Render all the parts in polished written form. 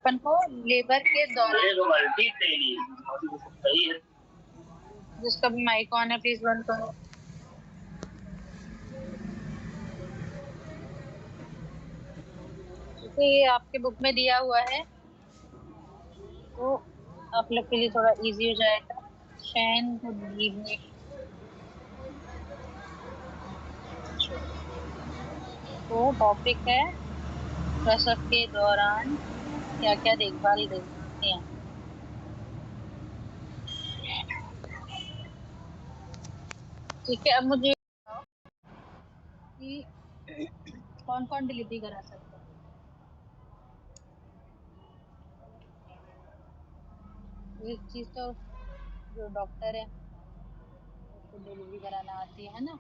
अपन को लेबर के दौरान, जिसका भी माइक ऑन है प्लीज बंद करो। क्योंकि ये आपके बुक में दिया हुआ है तो आप लोग के लिए थोड़ा इजी हो जाएगा। शैन गुड इवनिंग। तो टॉपिक है प्रसव के दौरान क्या क्या देखभाल करते हैं। ठीक है, अब मुझे बताओ कि कौन कौन डिलीवरी करा सकता है। एक चीज तो जो डॉक्टर है उसको डिलीवरी कराना आती है ना,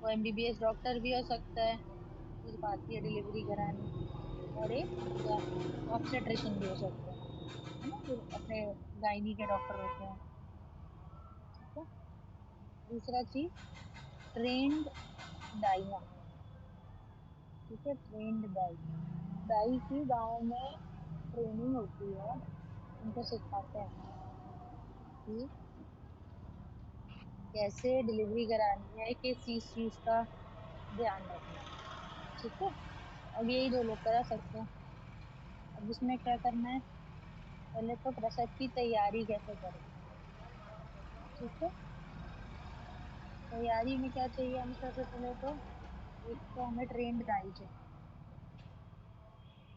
वो एमबीबीएस डॉक्टर भी हो सकता है जिसको आती है डिलीवरी करानी, और एक ऑब्स्टेट्रिशियन भी हो सकता है ना, जो अपने गायनी के डॉक्टर होते हैं। ठीक है, दूसरा चीज ट्रेंड दाइयाँ। ठीक है, ट्रेंड दाई, दाई की गाँव में ट्रेनिंग होती है, उनको सिखाते हैं कि कैसे डिलीवरी करानी है, किस चीज का ध्यान रखना है। ठीक है, अब यही दो लोग करा सकते हैं। अब इसमें क्या करना है, पहले तो प्रसव की तैयारी कैसे करें। ठीक है, तैयारी में क्या चाहिए हमें, सबसे पहले तो एक तो हमें ट्रेंड दाई चाहिए।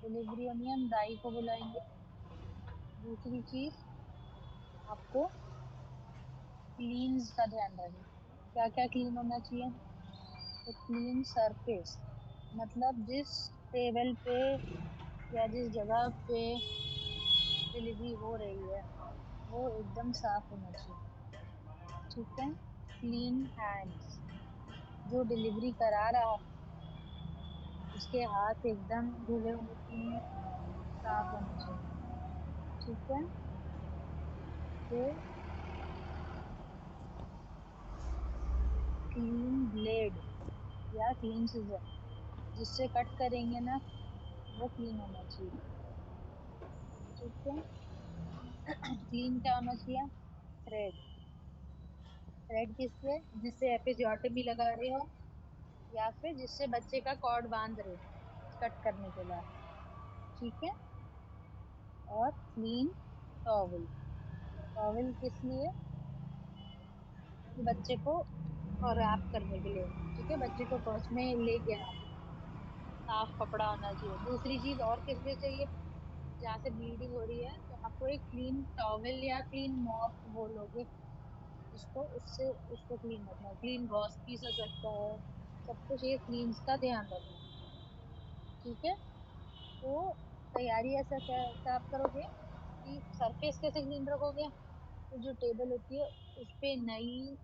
डिलीवरी होनी है, हम दाई को बुलाएंगे। दूसरी चीज, आपको क्लीन्स का ध्यान रखना। क्या क्या क्लीन होना चाहिए, तो क्लीन सरफेस, मतलब जिस टेबल पे या जिस जगह पे डिलीवरी हो रही है वो एकदम साफ होना चाहिए। ठीक है, क्लीन हैंड्स, जो डिलीवरी करा रहा है उसके हाथ एकदम धुले होने चाहिए, साफ होने चाहिए। ठीक है, फिर क्लीन ब्लेड या क्लीन सीजर, जिससे कट करेंगे ना वो क्लीन होना चाहिए। ठीक है, क्लीन क्या होना चाहिए, थ्रेड, थ्रेड किससे, जिससे एपिजियोटमी लगा रहे हो या फिर जिससे बच्चे का कॉर्ड बांध रहे हो कट करने के बाद। ठीक है, और क्लीन टॉवल, टॉवल किस लिए, कि बच्चे को रैप करने के लिए। ठीक है, बच्चे को पर्स में ले गया, साफ कपड़ा होना चाहिए। दूसरी चीज और किस लिए चाहिए, जहाँ से ब्लीडिंग हो रही है तो आपको एक क्लीन टॉवल या क्लीन मॉप बोलोगे उसको, उससे उसको क्लीन रखना है। क्लीन गॉस पीस हो सकता है, सब कुछ ये क्लीन का ध्यान रखना है। ठीक है, तो तैयारी ऐसा क्या आप करोगे कि सरफेस कैसे क्लीन रखोगे, तो जो टेबल होती है उस पे नई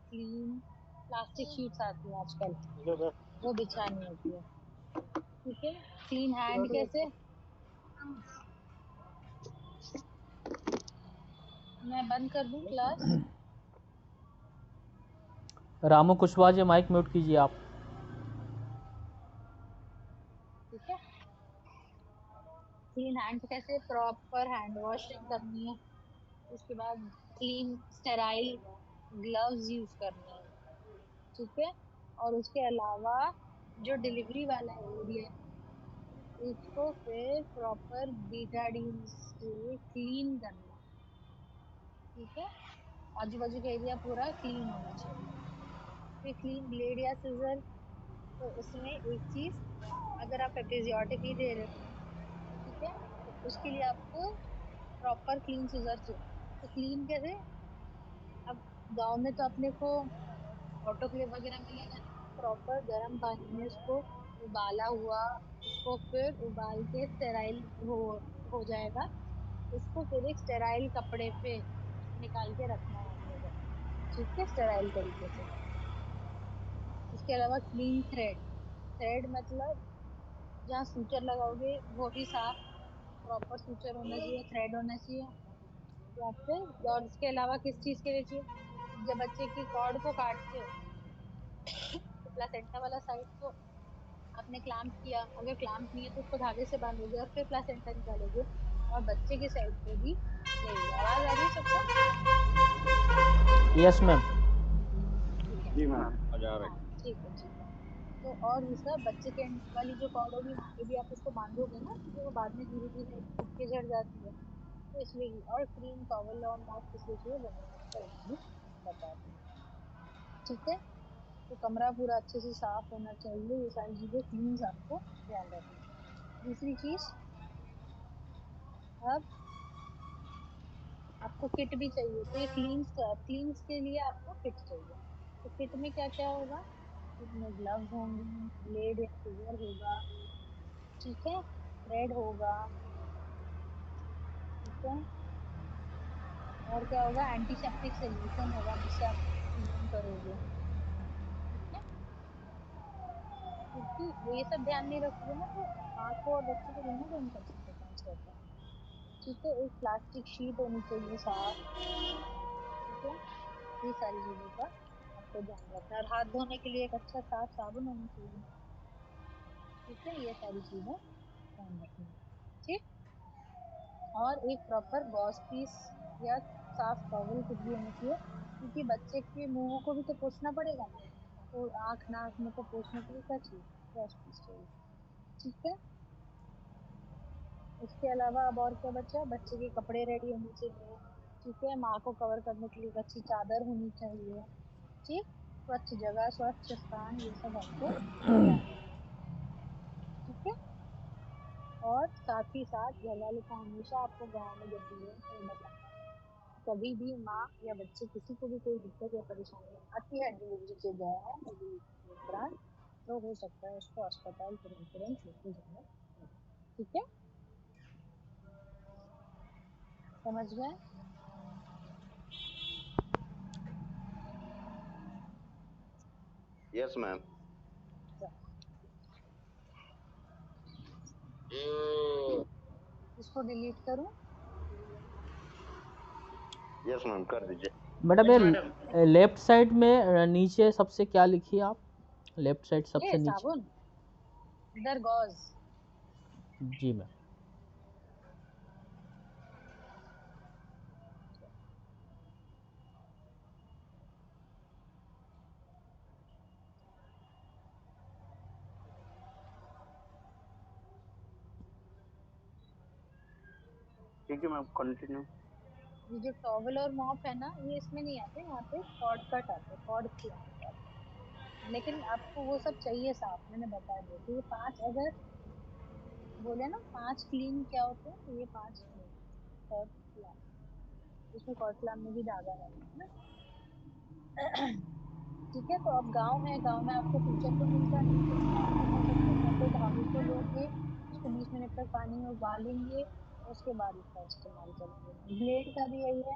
क्लीन प्लास्टिक शीट्स आती है आजकल, वो बिछानी होती है। ठीक है, क्लीन हैंड कैसे, मैं बंद कर दूं class. Ramu Kushwaha ji mic mute कीजिए आप। ठीक है, क्लीन हैंड कैसे, प्रॉपर हैंड वॉशिंग करनी है, उसके बाद क्लीन स्टेराइल ग्लव्स यूज करने हैं। ठीक है, और उसके अलावा जो डिलीवरी वाला एरिया है उसको फिर प्रॉपर बीटाडीन से क्लीन करना है। ठीक है, आजू बाजू का एरिया पूरा क्लीन होना चाहिए। फिर क्लीन ब्लेड या सिजर, तो उसमें एक चीज, अगर आप एपिजियोटमी दे रहे हो, ठीक है, तो उसके लिए आपको प्रॉपर क्लीन सिजर चाहिए। तो क्लीन कैसे, अब गांव में तो अपने को ऑटोक्लेव वगैरह मिलेगा, प्रॉपर गर्म पानी में उसको उबाला हुआ, उसको फिर उबाल के स्टेराइल हो जाएगा, उसको फिर एक स्टेराइल कपड़े पे निकाल के रखना है अपने को। ठीक है, स्टेराइल तरीके से। इसके अलावा क्लीन थ्रेड, थ्रेड मतलब जहाँ सूचर लगाओगे वो भी साफ प्रॉपर सूचर होना चाहिए, थ्रेड होना चाहिए। या फिर और इसके अलावा किस चीज के लिए चाहिए, जब बच्चे की कॉर्ड को काटते हो तो प्लासेंटा वाला साइड तो आपने क्लैंप किया, अगर क्लैंप नहीं है तो उसको धागे से बांधोगे और फिर प्लासेंटा निकालोगे, और बच्चे के साइड पे भी लेगी। आवाज आ रही है सबको? Yes ma'am. ठीक है। जी मैम। हाँ ठीक है ठीक है। तो और दूसरा बच्चे के एंड वाली जो कॉर्ड होगी वहाँ पे भी आप उसको बांधोगे ना, तो वो बाद में धीरे धीरे उठ के झड़ जाती है, तो इसलिए। और क्रीम टॉवल और मॉप किस लिए चाहिए वो मैंने आपको ऑलरेडी बता दी। ठीक है। तो कमरा पूरा अच्छे से साफ होना चाहिए, ये सारी चीजें क्लीन आपको ध्यान रखना है। दूसरी चीज, अब आपको किट भी चाहिए, तो ये क्लीन्स के लिए आपको किट चाहिए। तो किट में क्या क्या होगा? किट में ग्लव्स होंगे, ब्लेड या सीजर होगा, ठीक है, थ्रेड होगा, ठीक है, और क्या होगा? एंटीसेप्टिक सोल्यूशन होगा जिससे आप क्लीन करोगे, ठीक है। क्योंकि ये सब ध्यान नहीं रखोगे ना तो माँ को और बच्चे को दोनों को इन्फेक्शन का चांस रहता है, ठीक है। एक प्लास्टिक शीट होनी चाहिए साफ, ठीक है। ये सारी चीजों का आपको ध्यान रखना है, और हाथ धोने के लिए एक अच्छा साफ साबुन होना चाहिए, ठीक है। ये सारी चीजें ध्यान रखनी है, ठीक। और एक प्रॉपर गॉस पीस या साफ टॉवल कुछ भी होना चाहिए, क्योंकि बच्चे के मुंह को भी तो पोंछना पड़ेगा ना, तो आँख नाक मुंह को पोंछने के लिए क्या चाहिए? गॉस पीस चाहिए, ठीक है। इसके अलावा अब और क्या बचा? बच्चे के कपड़े रेडी होने चाहिए, ठीक है। माँ को कवर करने के लिए एक अच्छी चादर होनी चाहिए, ठीक। स्वच्छ जगह, स्वच्छ स्थान, ये सब आपको ध्यान रखना है, ठीक है। और साथ ही साथ घर वालों को हमेशा आपको गाँव में जब भी है तो बताना है, कभी भी माँ या बच्चे किसी को भी कोई दिक्कत या परेशानी आती है डिलीवरी के दौरान, डिलीवरी के दौरान, तो हो सकता है उसको अस्पताल तुरंत तुरंत लेके जाना है, ठीक है। समझ गए? Yes ma'am. इसको डिलीट करूं? यस मैम कर दीजिए। मैडम ये लेफ्ट साइड में नीचे सबसे क्या लिखी आप? लेफ्ट साइड सबसे ये नीचे। साबुन, इधर गॉज। जी मैम। ठीक है मैम कंटिन्यू। ये जो टॉवल और मॉप है ना, ये इसमें नहीं आते, यहाँ पे कॉर्ड कट आते हैं, कॉर्ड के आते हैं, लेकिन आपको वो सब चाहिए साफ, मैंने बता दिया। तो ये 5 अगर बोले ना 5 क्लीन क्या होते हैं, तो ये 5 नहीं, कॉर्ड क्लाम, इसमें कॉर्ड क्लाम में भी धागा रहता है ना। ठीक है। तो अब गांव है, गांव में आपको फ्यूचर तो मिलता नहीं, तो इसमें आप क्या कर सकते हैं? या तो धागे को लोगे, उसको 20 मिनट तक पानी में उबालेंगे, उसके बाद उसका इस्तेमाल करेंगे। ब्लेड का भी यही है,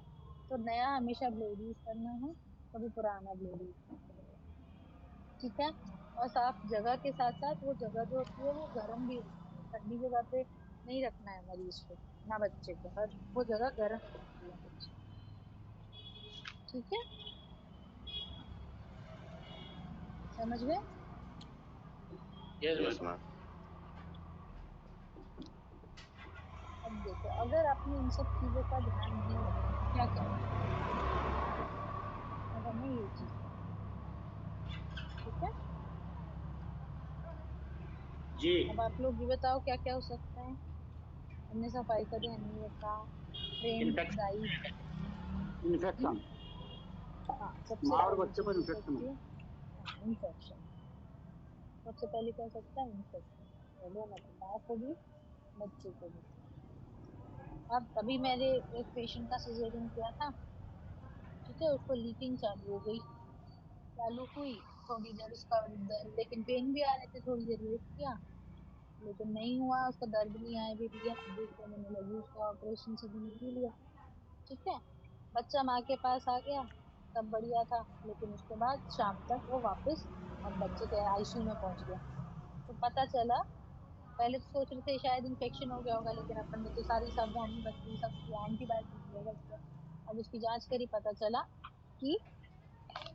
तो नया हमेशा ब्लेड यूज करना है, कभी पुराना ब्लेड यूज नहीं करना, ठीक है। और साफ जगह के साथ साथ वो जगह जो होती है वो गर्म भी होती है, ठंडी जगह पे नहीं रखना है मरीज को, ना बच्चे को, हर वो जगह गर्म होती है बच्चे, ठीक है। समझ गए? Yes ma'am. अब देखो, अगर आपने इन सब चीजों का ध्यान नहीं रखा तो क्या क्या होगा? अब हमें ये चीज करनी है, ठीक है। जी। अब आप लोग ये बताओ क्या क्या हो सकता है? हमने सफाई का ध्यान नहीं रखा, ट्रेन इन्फेक्शन। गाइड। इन्फेक्शन। हाँ, सबसे माँ और पहली बच्चे चीज पर हो इन्फेक्शन सकती हो। है, हाँ इन्फेक्शन। सबसे पहले क्या हो सकता है? इन्फेक्शन, दोनों को, माँ को भी बच्चे को भी। अब तभी मैंने एक पेशेंट का सिजेरियन किया था, ठीक है, उसको लीकिंग चालू हो गई, चालू हुई, थोड़ी देर उसका दर्द, लेकिन पेन भी आ रहे थे, थोड़ी देर वेट किया, लेकिन नहीं हुआ, उसका दर्द नहीं आया भी दिया, 1-2 महीने लगी, उसका ऑपरेशन से भी निकल लिया, ठीक है। बच्चा माँ के पास आ गया, सब बढ़िया था, लेकिन उसके बाद शाम तक वो वापस अब बच्चे के आईसीयू में पहुंच गया। तो पता चला, पहले तो सोच रहे थे शायद इन्फेक्शन हो गया होगा, लेकिन अपन ने तो सारी सावधानी बरती, सब किया, एंटीबायोटिक दिया बच्चे। अब उसकी जांच करी, पता चला कि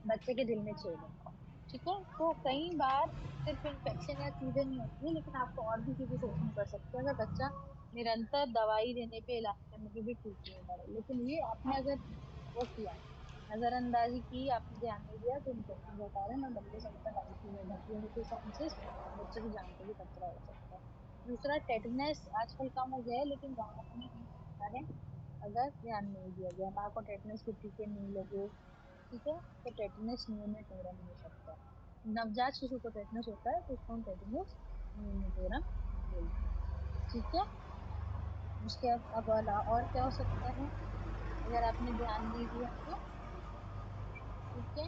बच्चे के दिल में छेद है, ठीक है। तो कई बार सिर्फ इन्फेक्शन या चीजें नहीं होती है, लेकिन आपको और भी चीजें सोचनी पड़ सकती है। अगर बच्चा निरंतर दवाई देने पे, इलाज करने पे भी ठीक नहीं हो रहा। लेकिन ये आपने अगर वो किया, नजरअंदाजी की, आपने ध्यान नहीं दिया, तो इन्फेक्शन का कारण और लंबे समय तक आईसीयू में भर्ती होने के चांसेस, बच्चे की जान को भी खतरा हो सकता है। दूसरा, टेटनस आजकल कम हो गया है, लेकिन गाँव में हो सकता है अगर ध्यान नहीं दिया गया, माँ को टेटनस के टीके नहीं लगे, ठीक है, तो टेटनस न्यूनेटोरम हो सकता है। नवजात शिशु को टेटनस होता है तो उसको हम टेटनस न्यूनेटोरम बोलते हैं। ठीक है। उसके अब और क्या हो सकता है अगर आपने ध्यान नहीं दिया तो? ठीक है।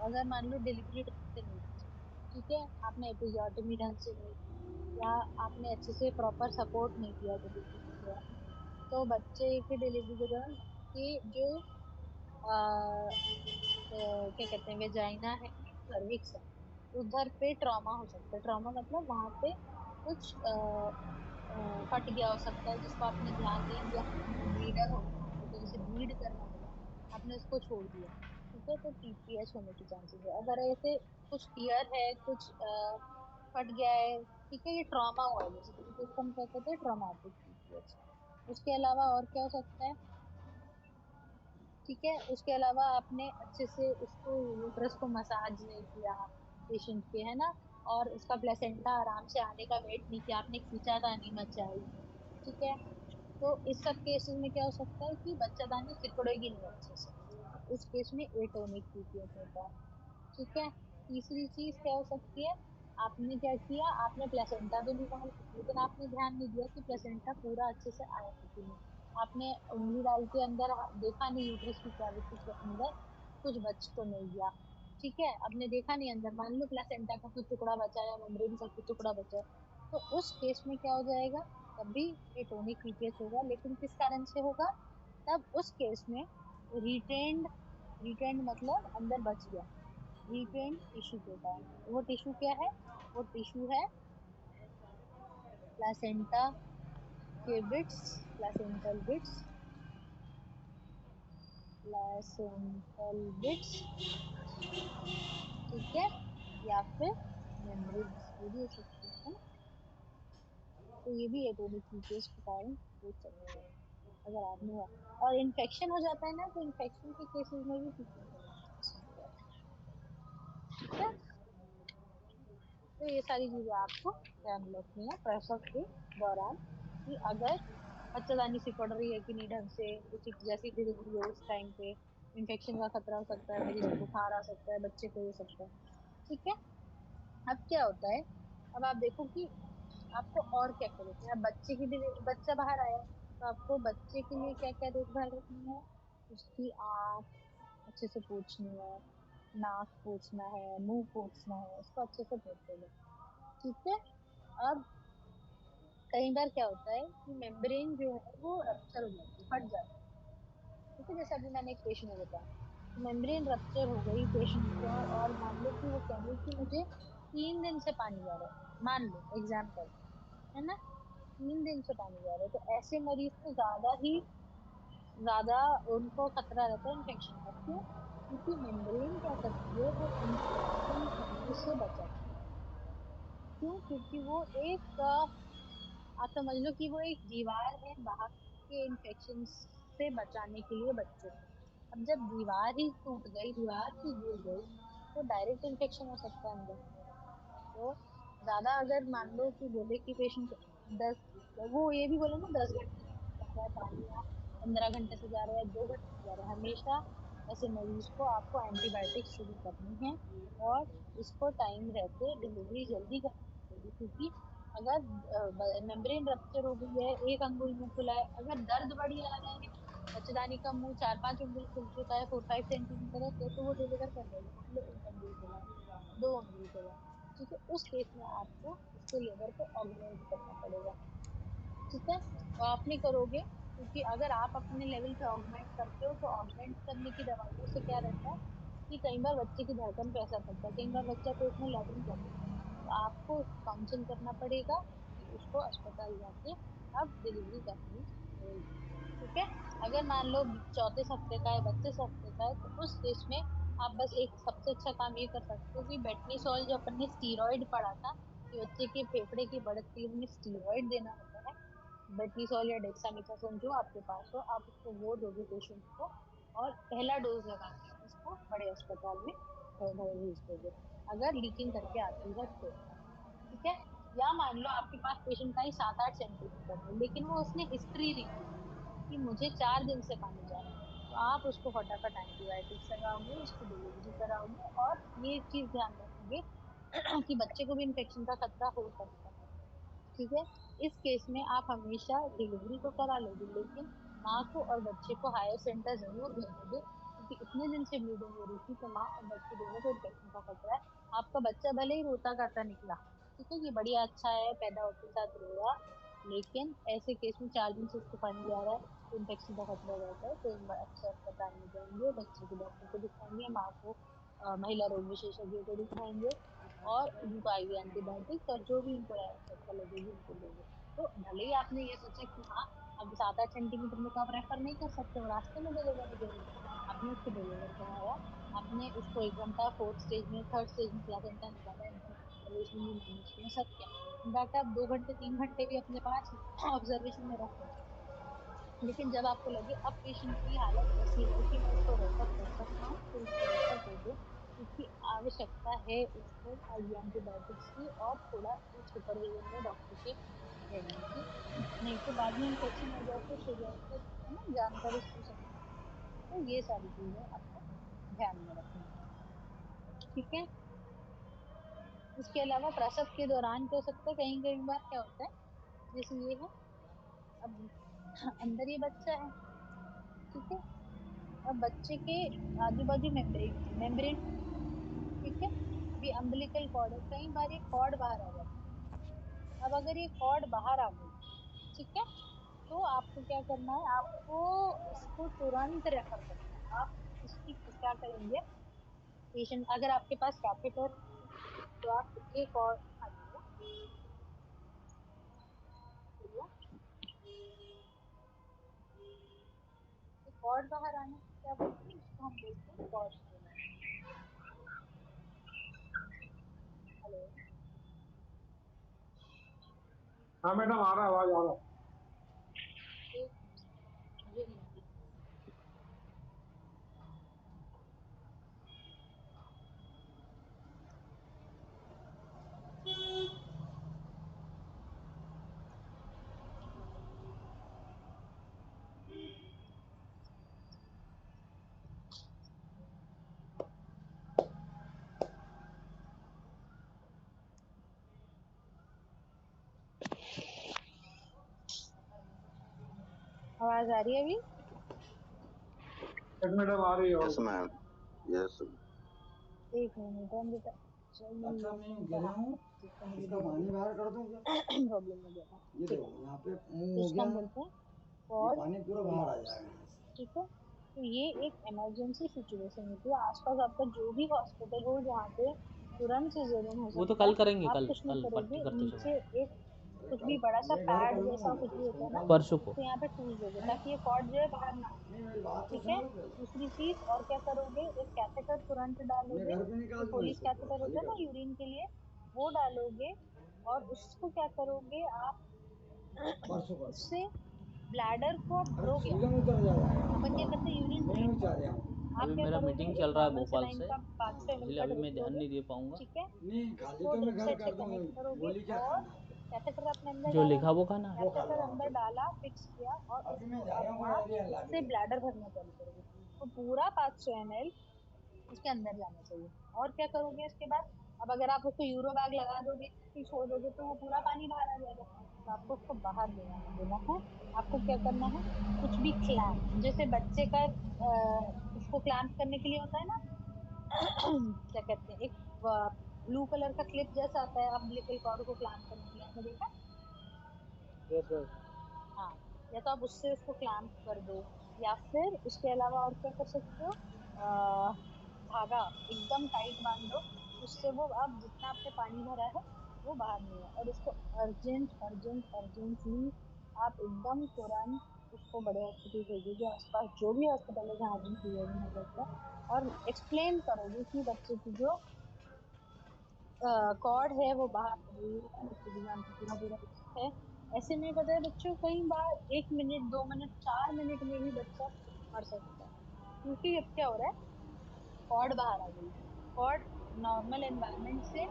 अगर मान लो डिलीवरी ढंग से नहीं हुई, ठीक है, आपने एपिजोटमी ढंग से नहीं की, या आपने अच्छे से प्रॉपर सपोर्ट नहीं किया डिलीवरी के दौरान, तो बच्चे के डिलीवरी के दौरान के जो क्या कहते हैं, वेजाइना है, सर्विक्स है, उधर पे ट्रॉमा हो सकता है। ट्रॉमा मतलब वहां पे कुछ फट गया हो सकता है, जिसको आपने ध्यान नहीं दिया, ब्लीडर हो गया, तो जैसे ब्लीड कर रहा होगा, आपने उसको छोड़ दिया, ठीक है, तो टीपीएच होने की चांसेस है। अगर ऐसे कुछ टीयर है, कुछ फट गया है, ठीक है, ये ट्रॉमा हुआ है बेसिकली, तो इसको हम क्या कहते हैं, ट्रॉमेटिक टीपीएच। उसके अलावा और क्या हो सकता है? ठीक है, उसके अलावा आपने अच्छे से उसको यूट्रस को मसाज नहीं किया पेशेंट के, है ना, और उसका प्लेसेंटा आराम से आने का वेट नहीं किया, आपने खींचा था नहीं मचाई, ठीक है, तो इस सब केसेस में क्या हो सकता है कि बच्चादानी सिकुड़ेगी नहीं अच्छे से, उस केस में एटोनिक पीपीएच होता है। ठीक है। तीसरी चीज क्या हो सकती है? आपने क्या किया, आपने प्लेसेंटा तो निकाल, लेकिन आपने ध्यान नहीं दिया कि प्लेसेंटा पूरा अच्छे से आया है कि नहीं। आपने उंगली डाल के अंदर देखा नहीं यूट्रस की कैविटी के अंदर, कुछ बच तो नहीं गया, ठीक है, आपने देखा नहीं अंदर, मान लो प्लेसेंटा का कुछ टुकड़ा बचा या मेम्ब्रेन का कुछ टुकड़ा बचा है, तो उस केस में क्या हो जाएगा, तब भी एटोनिक पीपीएच होगा। लेकिन किस कारण से होगा? तब उस केस में रिटेन्ड, रिटेन्ड मतलब अंदर बच गया, रिटेन टिश्यू के कारण। वो टिश्यू क्या है? वो टिश्यू है प्लासेंटा के bits, placental bits, placental bits, ठीक है, या फिर मेम्ब्रेन्स, ये भी हो सकती है ना? तो ये भी एटोनिक न्यूक्लियस के कारण हो सकती है अगर आपने हुआ। और इन्फेक्शन हो जाता है ना, तो इन्फेक्शन के केसेस में भी पीपीएच होने के चांसेस हो जाते हैं। ठीक है। तो ये सारी चीजें आपको ध्यान में रखनी है प्रसव के दौरान, कि अगर बच्चादानी सिकुड़ रही है कि नहीं ढंग से, उसी जैसी डिलीवरी हो उस टाइम पे इन्फेक्शन का खतरा हो सकता है, मरीज को बुखार आ सकता है, बच्चे को हो सकता है। ठीक है। अब क्या होता है, अब आप देखो कि आपको और क्या क्या देखना है। अब बच्चे की बच्चा बाहर आया, तो आपको बच्चे के लिए क्या क्या देखभाल रखनी है? उसकी आँख अच्छे से पोंछनी है, नाक पोंछना है, मुंह पोंछना है, उसको अच्छे से पोंछते हैं। ठीक है। अब कई बार क्या होता है कि मेम्ब्रेन जो है वो रप्चर हो जाती है, फट जाती है। ठीक है, जैसे अभी मैंने एक पेशेंट को बताया, मेम्ब्रेन रप्चर हो गई पेशेंट को, और मान लो कि वो कह रही कि मुझे 3 दिन से पानी आ रहा है, मान लो एग्जाम्पल, है ना, 3 दिन से पानी आ रहा है, तो ऐसे मरीज को ज्यादा उनको खतरा रहता है इन्फेक्शन का। क्यों? क्योंकि मेम्ब्रेन क्या करती है, वो इन्फेक्शन होने से बचाती है। क्यों? क्योंकि वो एक आप समझ लो कि वो एक दीवार है बाहर के इन्फेक्शन से बचाने के लिए बच्चों को। अब जब दीवार ही टूट गई, दीवार ही गिर गई, तो डायरेक्ट इन्फेक्शन हो सकता है अंदर। तो ज्यादा अगर मान लो कि बोले कि पेशेंट 10, वो ये भी बोले ना 10 घंटे से जा रहा है पानी, या 15 घंटे से जा रहा है, 2 घंटे से जा रहा है, हमेशा ऐसे मरीज को आपको एंटीबायोटिक शुरू करनी है, और इसको टाइम रहते डिलीवरी जल्दी करनी पड़ेगी। क्योंकि अगर मेम्ब्रेन रप्चर हो गई है, एक अंगुल मुंह खुला है, अगर दर्द बढ़ी आ रहा है, बच्चेदानी का मुंह 4-5 अंगुल खुल चुका है, 4-5 सेंटीमीटर है, तो वो डिलीवर कर देगी, मान लो एक अंगुल खुला है, 2 अंगुल खुला है, ठीक है, उस केस में आपको उसके लेबर को ऑर्गेनाइज करना पड़ेगा। ठीक है। तो आप नहीं करोगे, क्योंकि अगर आप अपने लेवल पे ऑगमेंट करते हो, तो ऑगमेंट करने की दवाइयों से क्या रहता है कि कई बार बच्चे की धड़कन पे असर पड़ता है, कई बार बच्चा पेट में लैट्रिन कर देता है, तो आपको उसको काउंसिल करना पड़ेगा कि उसको अस्पताल जाके अब डिलीवरी करनी होगी। ठीक है। अगर मान लो 34 हफ्ते का है, 32 हफ्ते का है, तो उस केस में आप बस एक सबसे अच्छा काम ये कर सकते हो कि बेटनीसोल, जो अपन ने स्टीरॉइड पढ़ा था कि बच्चे के फेफड़े की बढ़त के लिए स्टीरॉइड देना होता है, बेटीसोल या डेक्सामेथासोन जो आपके पास हो, आप उसको वो दोगे पेशेंट को, और पहला डोज लगा के उसको बड़े अस्पताल में भेज दोगे अगर लीकिंग करके आती है तो। ठीक है। या मान लो आपके पास पेशेंट का ही 7-8 सेंटीमीटर है, लेकिन वो उसने हिस्ट्री लिखी कि मुझे 4 दिन से पानी जा रहा है, तो आप उसको फटाफट एंटीबायोटिक्स लगाओगे, उसकी डिलीवरी कराओगे, और ये चीज ध्यान रखोगे कि बच्चे को भी इन्फेक्शन का खतरा हो सकता है। ठीक है। इस केस में आप हमेशा डिलीवरी तो करा लोगे, लेकिन माँ को और बच्चे को हायर सेंटर जरूर भेजोगे, क्योंकि इतने दिन से ब्लीडिंग हो रही थी तो माँ और बच्चे दोनों को इन्फेक्शन का खतरा है। आपका बच्चा भले ही रोता करता निकला, ठीक है, ये बढ़िया अच्छा है, पैदा होते साथ रोया, लेकिन ऐसे केस में 4 दिन से उसको पानी जा रहा है तो इन्फेक्शन का खतरा रहता है, तो एक बार अच्छे अस्पताल में जाएंगे, बच्चे के डॉक्टर को दिखाएंगे, माँ को महिला रोग विशेषज्ञ को दिखाएंगे, और उनको आईवी एंटीबायोटिक्स और जो भी उनको आवश्यकता लगेगी उनको देंगे। तो भले ही आपने ये सोचा कि हाँ अब 7-8 सेंटीमीटर में तो आप रेफर नहीं कर सकते हो, रास्ते में डिलीवरी देंगे, आपने उसको डिलीवर कराया, आपने उसको 1 घंटा फोर्थ स्टेज में, थर्ड स्टेज में प्लासेंटा निकाला, ऑब्जर्वेशन में मैनेज किया, सब किया, इनफैक्ट आप 2 घंटे 3 घंटे भी अपने पास ऑब्जर्वेशन में रख लो, लेकिन जब आपको लगे अब पेशेंट की हालत ऐसी है कि मैं इसको रेफर कर सकता हूँ, तो इसको रेफर कर दो, क्योंकि आवश्यकता है उसको आईवी एंटीबायोटिक्स की और थोड़ा सुपरविजन में डॉक्टर के रहने की, नहीं तो बाद में इन्फेक्शन हो जाए तो शुगर फिर है ना, जान का रिस्क हो सकता है। तो ये सारी चीजें आपको ध्यान में रखनी है। ठीक है। इसके अलावा प्रसव के दौरान क्या हो सकता है, कहीं कहीं बार क्या होता है, जैसे ये है, अब अंदर ये बच्चा है, ठीक है, अब बच्चे के आजू बाजू मेम्ब्रेन है, मेम्ब्रेन, ठीक है, अभी अम्बिलिकल कॉर्ड है, कई बार ये कॉर्ड बाहर आ जाता है। अब अगर ये कॉर्ड बाहर आ गई, ठीक है, तो आपको क्या करना है, आपको इसको तुरंत रेफर करना है। आप इसकी क्या करेंगे, पेशेंट अगर आपके पास कैथेटर, तो आप ये कॉर्ड, कॉर्ड बाहर आने को क्या बोलते हैं, इसको हम बोलते हैं कॉर्ड। हेलो। हाँ मैडम आ रहा है, आवाज आ रहा है। एक मुझे नहीं आ रही। आवाज आ रही है अभी? एक मैडम आ रही है यस मैम, यस। एक मिनट हम बेटा, अच्छा मैं गिरा हूँ, इसका पानी बाहर कर दूं क्या? प्रॉब्लम हो गया था। ये ठीक देखो है, यहाँ पे मुंह तो हो इसको गया हम है, बोलते हैं ये कॉर्ड पानी पूरा बाहर आ जाएगा यहाँ से। ठीक है। तो ये एक इमरजेंसी सिचुएशन होती है, आसपास आपका जो भी हॉस्पिटल हो जहाँ पे तुरंत से जरूर हो वो तो सकता कल है, करेंगे, आप कल कुछ नहीं कल पट्टी करोगे, करते नीचे समय, एक कुछ भी बड़ा सा मैं घर पैड कर जैसा दूंगा कुछ भी होता है ना, परसों को। उसको यहाँ पे ठूस दोगे नहीं ताकि ये कॉर्ड जो है बाहर ना हो। नहीं मेरी बात तो ठीक सुन है। लो पहले, दूसरी चीज और क्या करोगे, एक कैथेटर तुरंत मैं डालोगे, घर पे जो निकाल दूंगा पोलिस इसको, पूरा कैथेटर खाली होता है कर ना दूंगा। यूरिन के लिए, वो डालोगे, और उसको क्या करोगे आप, परसों कर उससे दूंगा। ब्लैडर को आप अरे भरोगे। सीरम उतर जाएगा अपन क्या आपका, करते हैं, यूरिन मैं ट्रीट नहीं चाह करते रहा हैं, हूँ। आप अभी क्या मेरा करोगे, मीटिंग एक चल रहा है नॉर्मल भोपाल सेलाइन से, का 500 ml इसलिए का अभी ड्रिप मैं ध्यान लोगे, नहीं दे पाऊंगा। ठीक है, नहीं खाली उसको तो मैं ड्रिप से घर अच्छे कर दूंगा, कनेक्ट करोगे, गोली क्या और खाना है, कैथेटर अपने अंदर जो डाला लिखा ना, वो खाना है। वो खा लो कैथेटर वहाँ अंदर पे। डाला, फिक्स किया, और अभी मैं उसको जा रहा अब हूँ, आप डायरिया लग उससे रही है। ब्लैडर भरना चालू करोगे, तो पूरा 500 ml उसके अंदर जाना चाहिए। और क्या करोगे इसके बाद, अब अगर आप उसको यूरो बैग लगा दोगे फिर छोड़ दोगे तो वो पूरा पानी बाहर आ जाएगा, तो आपको उसको बाहर देना है। आपको क्या करना है, कुछ भी क्लैंप, जैसे बच्चे का उसको क्लैंप करने के लिए होता है ना, क्या कहते हैं, एक ब्लू कलर का क्लिप जैसा आता है अम्बिलिकल कॉर्ड को क्लैंप करने के लिए, आपने देखा? Yes sir. हाँ, या तो आप उससे उसको क्लैंप कर दो, या फिर उसके अलावा और क्या कर सकते हो, धागा एकदम टाइट बांध दो, उससे वो अब जितना आपने पानी भरा है वो बाहर नहीं है, और उसको अर्जेंट अर्जेंट अर्जेंटली आप एकदम तुरंत उसको बड़े हॉस्पिटल भेजोगे, आसपास जो भी हॉस्पिटल है जहाँ अर्जेंट डिलीवरी हो सकता है, और एक्सप्लेन करोगे कि बच्चे की जो कॉर्ड है वो बाहर आ गई है, उसकी डिजाइन का पूरा पूरा है, ऐसे में पता है बच्चों, कई बार 1 मिनट 2 मिनट 4 मिनट में भी बच्चा मर सकता है, क्योंकि अब क्या हो रहा है, कॉर्ड बाहर आ गई है, कॉर्ड नॉर्मल एनवायरनमेंट से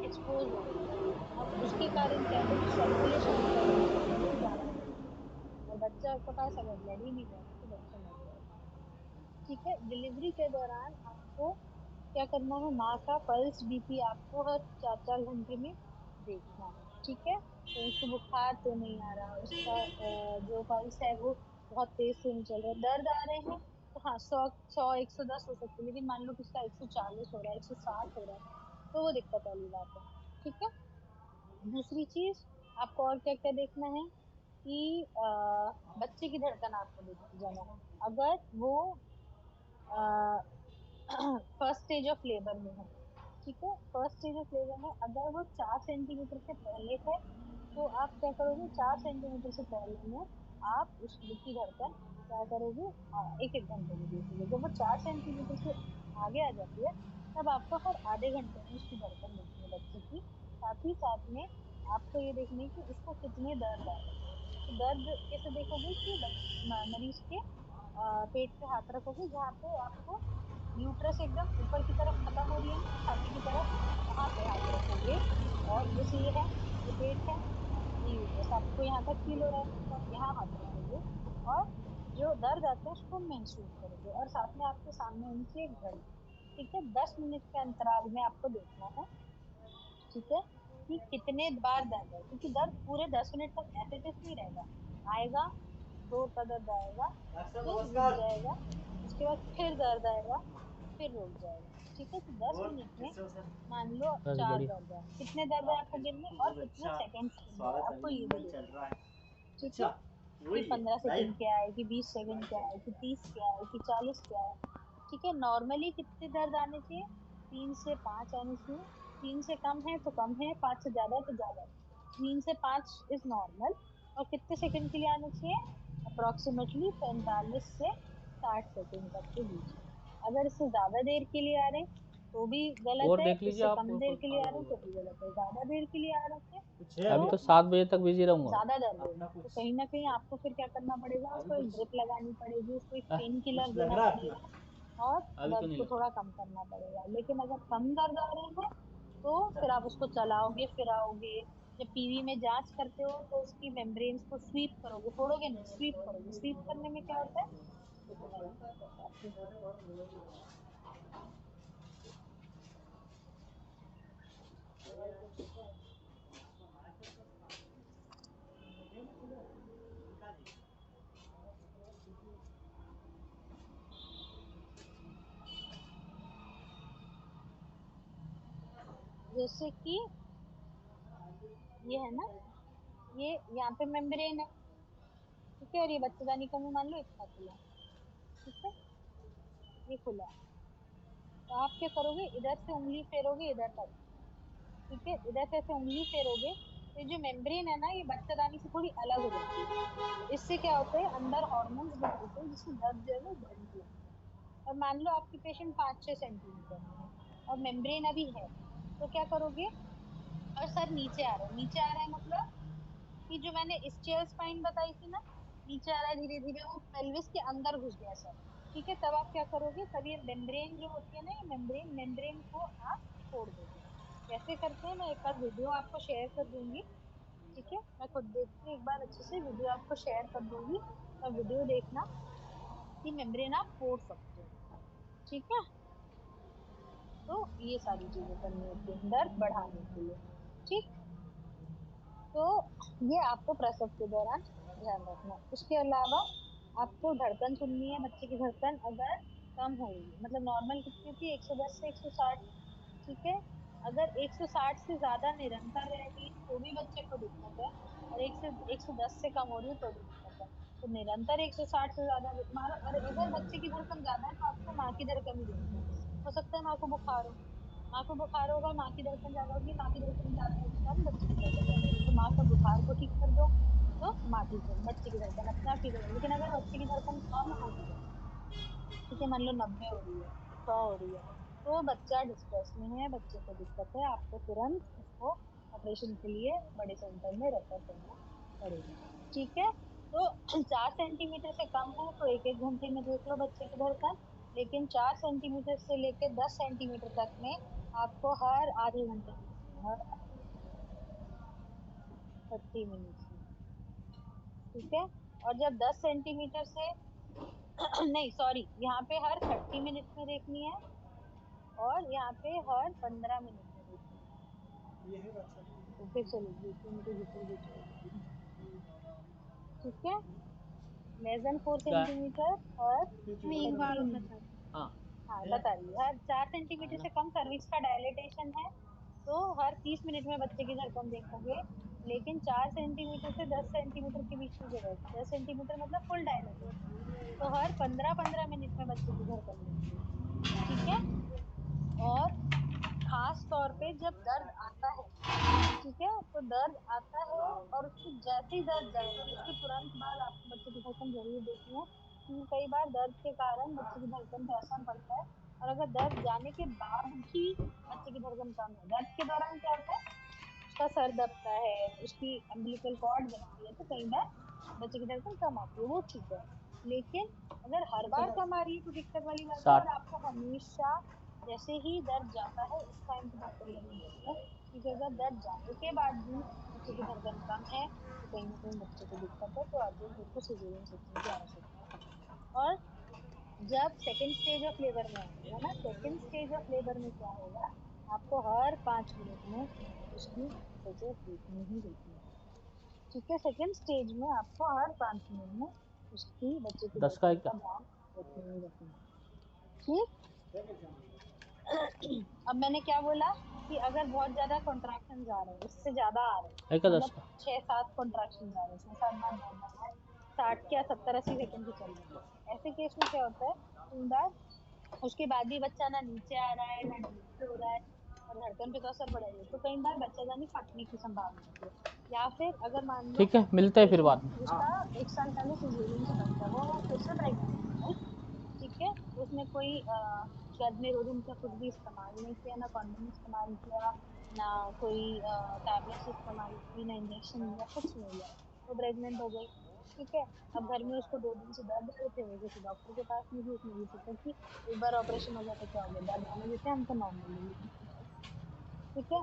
एक्सपोज हो गई है। अब उसके कारण क्या है, जो सर्कुलेशन ब्लड की है वो ज्यादा हो गई है, और बच्चा के पास अगर ब्लड ही नहीं जाएगा तो बच्चा मर जाएगा। ठीक है, डिलीवरी के दौरान आपको क्या करना है, माँ का पल्स बीपी आपको हर 4 4 घंटे में देखना है। ठीक है, तो उसको बुखार तो नहीं आ रहा, उसका जो पल्स है वो बहुत तेज से नहीं चल रहा, दर्द आ रहे हैं तो हाँ 100 100 110 हो सकते हैं, लेकिन मान लो कि उसका 140 हो रहा है, 160 हो रहा है, तो वो दिक्कत वाली बात है। ठीक है, दूसरी चीज आपको और क्या क्या देखना है कि बच्चे की धड़कन आपको देखी जाना है, अगर वो फर्स्ट स्टेज ऑफ लेबर में है। ठीक है, फर्स्ट स्टेज ऑफ लेबर में अगर वो 4 सेंटीमीटर से पहले है, तो आप क्या करोगे, 4 सेंटीमीटर से पहले में आप उसकी धड़कन क्या करोगे, 1 1 घंटे में देखोगे। जब वो 4 सेंटीमीटर से आगे आ जाती है, तब आपको हर आधे घंटे में उसकी धड़कन देखनी है बच्चे की। साथ ही साथ में आपको ये देखना है कि उसको कितने दर्द आ रहे हैं। तो दर्द कैसे देखोगे कि मरीज के पेट पे हाथ रखोगे, जहाँ पे आपको यूट्रस एकदम ऊपर की तरफ खत्म हो रही है ना, छाती की तरफ, वहां पे हाथ रखोगे। और जैसे ये पेट है, ये यूट्रस आपको यहाँ तक फील हो रहा है, तो आप यहाँ हाथ रखोगे और जो दर्द आता है उसको महसूस करोगे, और साथ में आपके सामने उनकी एक घड़ी। ठीक है, 10 मिनट के अंतराल में आपको देखना है। ठीक है, कि कितने बार दर्द है, क्योंकि दर्द पूरे 10 मिनट तक ऐसे टेस्ट नहीं रहेगा, आएगा, जोर का दर्द आएगा, डॉक्टर फिर रुक नमस्कार। जाएगा, उसके बाद फिर दर्द आएगा, फिर रुक जाएगा। ठीक है, तो 10 मिनट में कैसे हो सर? मान लो बस 4 बढ़िया। दर्द है, कितने दर्द है आपको गिनने, और बहुत कितने अच्छा सेकंड्स के लिए है स्वागत है, आपको ये भी अभिनंदन चल देखना रहा है। है। ठीक है, अच्छा, कि वही है 15 सेकंड लाइव। क्या है, कि 20 सेकंड क्या है, कि 30 क्या है, कि 40 क्या है। ठीक है, नॉर्मली कितने दर्द आने चाहिए, 3 से 5 आने चाहिए। 3 से कम है तो कम है, 5 से ज्यादा है तो ज्यादा है। 3 से 5 इज नॉर्मल। और कितने सेकंड के लिए आने चाहिए, अप्रोक्सीमेटली 45 से 60 सेकंड तक के बीच में। अगर इससे ज्यादा देर के लिए आ रहे हैं तो भी गलत और है, देख लीजिए इससे आप, कम और देर कोई के लिए काम आ हो रहे हैं तो तो। भी गलत है, ज्यादा देर के लिए आ रहे हैं कुछ है अभी और तो 7 बजे तक बिजी तो रहूंगा। ज्यादा दर्द होगा, अपना तो कुछ? कहीं ना कहीं आपको फिर क्या करना पड़ेगा, अभी उसको एक कुछ ड्रिप लगानी पड़ेगी, उसको एक अह, पेन किलर कुछ लग देना रहा है अपना? पड़ेगा, और अभी तो दर्द नहीं को लग थोड़ा रहा। कम करना पड़ेगा। लेकिन अगर कम दर्द आ रहे हैं तो फिर आप उसको चलाओगे फिराओगे। जब पीवी में जांच करते हो तो उसकी मेम्ब्रेन्स को स्वीप करोगे, फोड़ोगे नहीं, स्वीप करोगे। स्वीप करने में क्या होता है, देखो मैं बताती हूँ। जैसे कि ये है ना, ये यहाँ पे मेम्ब्रेन है। ठीक है, और ये बच्चेदानी का मुंह मान लो इतना खुला है। ठीक है, ये खुला है, तो आप क्या करोगे, इधर से उंगली फेरोगे इधर तक। ठीक है, इधर से ऐसे उंगली फेरोगे तो ये जो मेम्ब्रेन है ना, ये बच्चेदानी से थोड़ी अलग हो जाती है। तो इससे क्या होता है, अंदर हॉर्मोन्स निकलते हैं जिससे दर्द जो है वो बढ़ने लगता है। और मान लो आपकी पेशेंट 5 6 सेंटीमीटर में है और मेम्ब्रेन अभी है, तो क्या करोगे, और सर नीचे आ रहा है, नीचे आ रहा है मतलब कि जो मैंने स्टेयर स्पाइन बताई थी ना, नीचे आ रहा है धीरे धीरे, वो पेल्विस के अंदर घुस गया सर। ठीक है, तब आप क्या करोगे, तब ये मेम्ब्रेन जो होती है ना, ये मेम्ब्रेन मेम्ब्रेन को आप तोड़ दोगे। कैसे करते हैं, मैं एक बार वीडियो आपको शेयर कर दूंगी। ठीक है, मैं खुद देख के एक बार अच्छे से वीडियो आपको शेयर कर दूंगी, और वीडियो देखना कि मेम्ब्रेन आप तोड़ सकते हो। ठीक है, तो ये सारी चीजें करनी होती है दर्द बढ़ाने के लिए। ठीक, तो ये आपको प्रसव के दौरान ध्यान रखना है। उसके अलावा आपको धड़कन सुननी है, बच्चे की धड़कन अगर कम हो रही है, मतलब नॉर्मल कितनी होती है, 110 से 160। ठीक है, अगर 160 से ज्यादा निरंतर रह रही है तो भी बच्चे को दिक्कत है, और 110 से कम हो रही है तो भी दिक्कत है। तो निरंतर 160 से ज्यादा मारो, और अगर बच्चे की धड़कन ज्यादा है तो आपको माँ की धड़कन ही देखनी है। हो सकता है माँ को बुखार हो, माँ को बुखार होगा, माँ की धड़कन ज्यादा होगी, माँ की धड़कन ज्यादा होगी, कारण बच्चे की धड़कन ज्यादा होगी, तो माँ का बुखार को ठीक कर दो तो माँ की बच्चे की धड़कन अपने आप ठीक हो जाएगी। लेकिन अगर बच्चे की धड़कन कम हो रही है, ठीक है, मान लो 90 हो रही है, 100 हो रही है, तो बच्चा डिस्ट्रेस में है, बच्चे को दिक्कत है, आपको तुरंत उसको ऑपरेशन के लिए बड़े सेंटर में रेफर करना पड़ेगा। ठीक है, तो 4 सेंटीमीटर से कम है तो 1-1 घंटे में देख लो बच्चे की धड़कन, लेकिन 4 सेंटीमीटर से लेकर 10 सेंटीमीटर तक में आपको हर आधे घंटे में देखनी है, हर 30 मिनट में। ठीक है, और जब 10 सेंटीमीटर से नहीं सॉरी, यहाँ पे हर 30 मिनट में देखनी है और यहाँ पे हर 15 मिनट में देखनी है। ये है बच्चा। तो फिर चलो देखिए, मुझे ऊपर भी छोड़ दो। ठीक है, लेस देन 4 क्या है? सेंटीमीटर और ये जो मैं एक बार और 30 बता रही हाँ हाँ है बता रही हूँ, हर 4 सेंटीमीटर आएगा। से कम सर्विक्स का डायलेटेशन है तो हर 30 मिनट में बच्चे की धड़कन देखोगे। लेकिन 4 सेंटीमीटर से 10 सेंटीमीटर के बीच में जो है, 10 सेंटीमीटर मतलब फुल डायलेटेशन, तो हर 15-15 मिनट में बच्चे की धड़कन देखोगे। ठीक है, और खास तौर पे जब दर्द आता है, ठीक है, तो दर्द आता है और उसके जैसे ही दर्द जाएगा उसके तुरंत बाद आपको बच्चे की धड़कन जरूर देखनी है, क्योंकि कई बार दर्द के कारण बच्चे की धड़कन पे असर पड़ता है। और अगर दर्द जाने के बाद भी बच्चे की धड़कन कम है, दर्द के दौरान क्या होता है, उसका सर दबता है, उसकी अम्बिलिकल कॉर्ड दबती है, तो कई बार बच्चे की धड़कन कम आती है, वो ठीक है। लेकिन अगर हर बार कम आ रही है तो दिक्कत वाली बात है, और 60। आपको हमेशा जैसे ही दर्द जाता है उस टाइम पे डॉक्टर जरूर देखिए, क्योंकि अगर दर्द जाने के बाद भी बच्चे की धड़कन कम है तो कहीं ना कहीं बच्चे को दिक्कत है, तो अर्जेंट उसको सिजेरियन सेक्शन की आवश्यकता है। और जब सेकेंड स्टेज ऑफ लेबर में आएगा ना, सेकेंड स्टेज ऑफ लेबर में क्या होगा, आपको हर 5 मिनट में उसकी सजह देखनी ही देखनी है। ठीक है, सेकेंड स्टेज में आपको हर 5 मिनट में उसकी बच्चे की 10 का है धड़कन क्या? का ध्यान रखनी ही रखना है। ठीक, अब मैंने क्या बोला कि अगर बहुत ज्यादा कॉन्ट्रैक्शन आ रहे हैं, इससे ज्यादा आ रहे हैं, है क्या 10 मतलब का? 6-7 कॉन्ट्रैक्शन आ रहे हैं, 6-7 बार दर्द आ रहा है, 60 या 70-80 सेकंड से चल रहे हैं, ऐसे केस में क्या होता है, कई बार उसके बाद भी बच्चा ना नीचे आ रहा है ना नीचे हो रहा है और धड़कन पे तो असर पड़ा ही है, तो कई बार बच्चादानी फटने की संभावना होती है। या फिर अगर मान लो ठीक है, एक मिलते हैं फिर पेशेंट बाद में। जिसका 1 साल पहले सिजेरियन से बच्चा हुआ, वो फिर से प्रेग्नेंट हो गई, ठीक है, उसने कोई गर्भ निरोधन का कुछ भी इस्तेमाल नहीं किया, ना कॉन्डोम इस्तेमाल किया, ना कोई टैबलेट्स इस्तेमाल की, ना इंजेक्शन लिया, कुछ नहीं लिया, वो प्रेग्नेंट हो गई। ठीक है, अब घर में उसको 2 दिन से दर्द हो रहे थे, वो किसी डॉक्टर के पास नहीं गई, उसने ये सोचा कि एक बार ऑपरेशन हो जाता क्या हो गया, दर्द आने देते हैं, हम तो नॉर्मल डिलीवरी। ठीक है,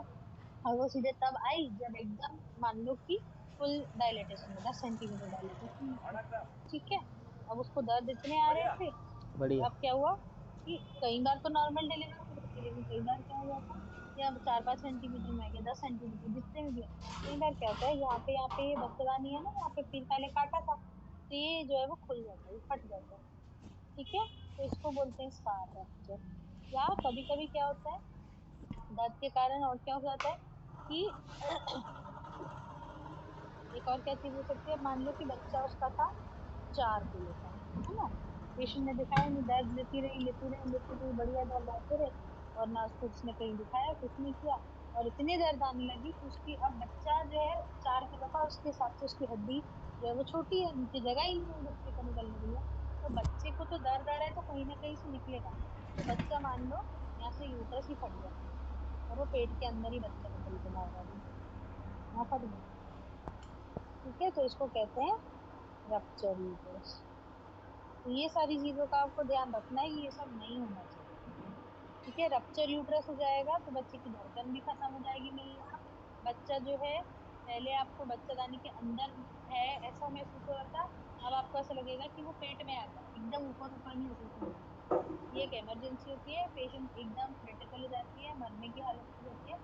और वो सीधे तब आई जब एकदम मान लो कि फुल डायलेटेशन में, 10 सेंटीमीटर डायलेटेशन में थी। ठीक है, अब उसको दर्द इतने आ रहे थे कि बढ़िया। अब क्या हुआ कि कई बार तो नॉर्मल डिलीवरी हो जाती है, लेकिन कई बार क्या हो जाता है कि अब 4-5 सेंटीमीटर में आ गया, 10 सेंटीमीटर, जितने में भी है। कई बार क्या होता है, यहाँ पे ये बच्चेदानी है ना, यहाँ पे फिर पहले काटा था, तो ये जो है वो खुल जाता है, ये फट जाता है। ठीक है, तो इसको बोलते हैं स्कार रप्चर। या कभी कभी क्या होता है, दर्द के कारण और क्या हो जाता है कि एक और क्या चीज हो सकती है, मान लो कि बच्चा उसका था 4 किलो का, है ना, पेशेंट ने दिखाया नहीं, दर्द लेती रही, बढ़िया दर्द आते रहे, और ना उसको उसने कहीं दिखाया, कुछ नहीं किया, और इतनी दर्द आने लगी कि उसकी, अब बच्चा जो है 4 किलो का, उसके हिसाब से उसकी हड्डी जो है वो छोटी है, नीचे जगह ही नहीं है बच्चे का निकलने के लिए, तो बच्चे को तो दर्द आ रहा है तो कहीं ना कहीं से निकलेगा, तो बच्चा मान लो यहाँ से यूट्रस ही फट गया और वो पेट के अंदर ही बच्चा निकल के बाहर आ गया, यहाँ फट गया। ठीक है, तो इसको कहते हैं रप्चर यूट्रस। तो ये सारी चीजों का आपको ध्यान रखना है कि ये सब नहीं होना चाहिए। ठीक है, रप्चर यूट्रस हो जाएगा तो बच्चे की धड़कन भी खत्म हो जाएगी मिलना, बच्चा जो है, पहले आपको बच्चादानी के अंदर है ऐसा महसूस हो रहा था, अब आपको ऐसा लगेगा कि वो पेट में आ गया, एकदम ऊपर ऊपर नहीं ऐसे ऐसे लगेगा। ये एक इमरजेंसी होती है, पेशेंट एकदम क्रिटिकल हो जाती है, मरने की हालत हो जाती है,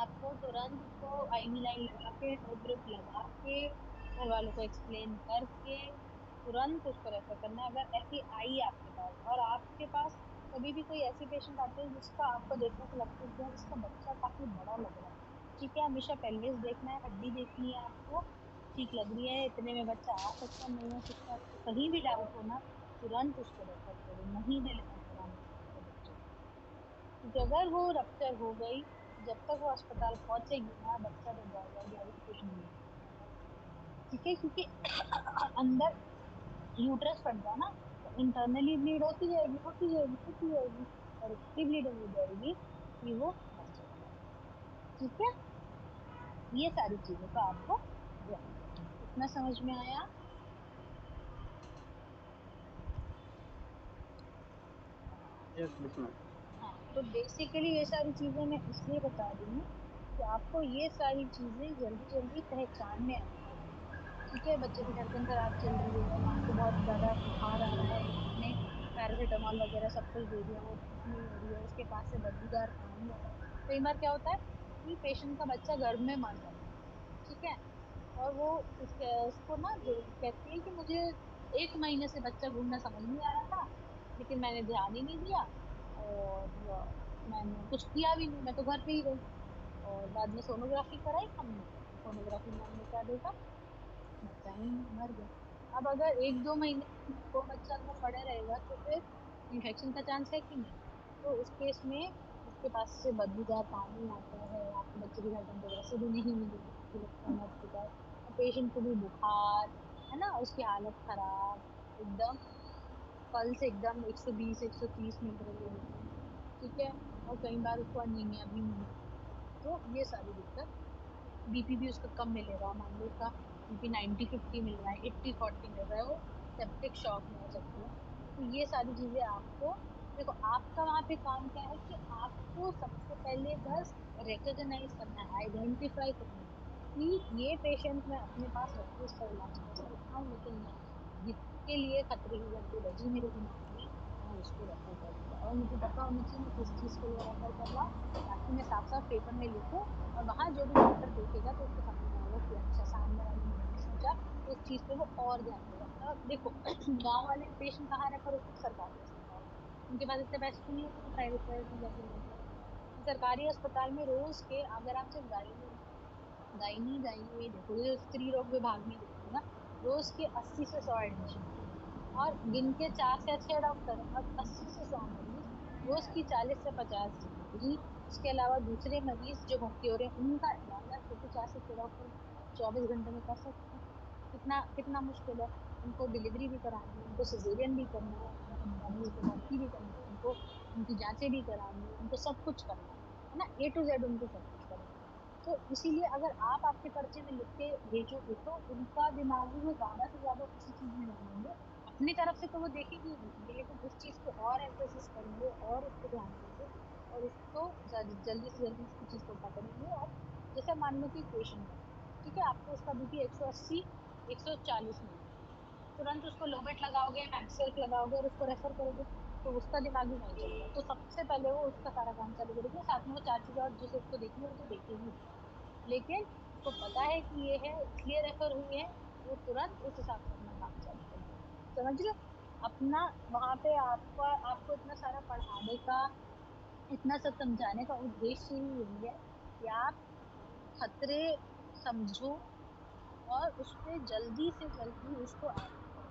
आपको तुरंत उसको आईवी लाइन लगा के, ड्रिप ड्रिप लगा के, घर वालों को एक्सप्लेन करके तुरंत उसको रेफर करना है। अगर ऐसी आई आपके पास, और आपके पास कभी भी कोई ऐसी पेशेंट आती है जिसका आपको देखने से लगता है कि यार इसका बच्चा काफी बड़ा लग रहा है, ठीक है, हमेशा पेल्विस देखना है, हड्डी देखनी है आपको, ठीक लग रही है, इतने में बच्चा आ सकता है नहीं आ सकता, आपको कहीं भी डाउट होना, तुरंत उसको रेफर करो, नहीं डिलीवर कराना उसके बच्चे को। क्योंकि अगर वो रप्चर हो गई तो जब तक वो अस्पताल पहुंचेगी ना, बच्चा तो जाएगा जाएगा, कुछ नहीं होगा। ठीक है, क्योंकि अंदर यूट्रस फट गया ना, तो इंटरनली ब्लीड होती जाएगी और इतनी ब्लीडिंग हो जाएगी कि वो मर जाएगा। ठीक है, ये सारी चीजों का आपको ध्यान इतना समझ में आया? Yes yes ma'am. हाँ, तो बेसिकली ये सारी चीजें मैं इसलिए बता रही हूँ कि आपको ये सारी चीजें जल्दी जल्दी पहचानने आनी चाहिए। ठीक है, बच्चे की धड़कन खराब चल रही है, वहां पे बहुत ज्यादा बुखार आ रहा है, डॉक्टर ने पैरासीटामोल वगैरह सब कुछ दे दिया, वो ठीक नहीं हो रही है, उसके पास से बदबूदार पानी आ रहा है। कई बार क्या होता है कि पेशेंट का बच्चा गर्भ में मर जाता है। ठीक है, और वो उसको ना जो कहती है कि मुझे 1 महीने से बच्चा घूमना समझ नहीं आ रहा था, लेकिन मैंने ध्यान ही नहीं दिया, और मैंने कुछ किया भी नहीं, मैं तो घर पे ही रही। और बाद में सोनोग्राफी कराई हमने, तो सोनोग्राफी में हमने क्या देखा, बच्चा ही नहीं, मर गया। अब अगर 1-2 महीने वो बच्चा अंदर पड़े रहेगा तो फिर इन्फेक्शन का चांस है कि नहीं? तो उस केस में उसके पास से बदबूदार पानी आता है, आपके बच्चे की धड़कन तो वैसे भी नहीं मिलेगी क्योंकि बच्चा मर चुका है, और पेशेंट को भी बुखार है ना, उसकी हालत खराब एकदम, पल्स एकदम 120-130 मिल रही है उसको। ठीक है, और कई बार उसको अनीमिया भी मिल रही है। तो ये सारी दिक्कत, बीपी भी उसका कम मिलेगा, मान लो उसका बीपी 90-50 मिल रहा है, 80-40 मिल रहा है, वो सेप्टिक शॉक में आ सकती है। तो ये सारी चीजें आपको, देखो आपका वहां पे काम क्या है कि आपको सबसे पहले बस रिकॉग्नाइज करना है, आइडेंटिफाई करना है कि ये पेशेंट मैं अपने पास रख के इसका इलाज कर सकता हूँ, लेकिन नहीं, जिसके लिए खतरे की घंटी बजी मेरे दिमाग में, मैं उसको रेफर करूंगा। और मुझे पता होना चाहिए मैं किस चीज के लिए रेफर कर रहा हूँ, ताकि मैं साफ साफ पेपर में लिखूं, और वहां जो भी डॉक्टर देखेगा तो उसको समझ में आएगा कि अच्छा सामने वाले ने नहीं सोचा, तो उस चीज पे वो और ध्यान देगा। देखो गांव वाले पेशेंट कहाँ रेफर होते हैं? सरकारी अस्पताल। उनके पास इतने पैसे तो नहीं होते, वो प्राइवेट प्राइवेट में जाके मिलते हैं। तो सरकारी अस्पताल में रोज के, अगर आप सिर्फ गायनी गायनी में देखो, जो स्त्री रोग विभाग में देखो ना, रोज के 80 से 100 एडमिशन, और गिन के 4 से 6 डॉक्टर, और 80 से 100 मरीज, रोज की 40 से 50 डिलीवरी, उसके अलावा दूसरे मरीज जो भर्ती हो रहे हैं उनका इलाज, आप सोचो 4 से 6 डॉक्टर 24 घंटे में कर सकते हैं? कितना कितना मुश्किल है। उनको डिलीवरी भी करानी है, उनको सिजेरियन भी करना है, उनको मरीज को भर्ती भी करना है, उनको उनकी जांचें भी करानी है, उनको सब कुछ करना है ना, A to Z उनको सब कुछ करना है। तो इसीलिए अगर आप आपके पर्चे में लिख के भेजोगे तो उनका दिमाग भी वो ज्यादा से ज्यादा उसी चीज में लगाएंगे। अपनी तरफ से तो वो देखेंगे ही देखेंगे, लेकिन उस चीज को और एम्फेसिस करेंगे और उस पर ध्यान देंगे, और उसको जल्दी से जल्दी उसकी चीज को पकड़ेंगे। और जैसे मान लो कि पेशेंट है, ठीक है, आपको उसका बीपी 180-140 मिल रहा है, तुरंत उसको लोबेट लगाओगे, मैक्सवेल लगाओगे और उसको रेफर करोगे, तो उसका दिमाग भी वहीं चलेगा। तो सबसे पहले वो उसका सारा काम चालू करेगी, साथ में वो 4 चीजें और जिसे उसको देखनी है वो तो देखेगी, लेकिन उसको पता है कि ये है इसलिए रेफर हुई है, वो तुरंत उस हिसाब से अपना काम चालू कर देगा। समझ रहे हो? अपना वहां पे आपका, आपको इतना सारा पढ़ाने का, इतना सब समझाने का उद्देश्य ही यही है कि आप खतरे समझो और उस पे जल्दी से जल्दी उसको एक्ट करो।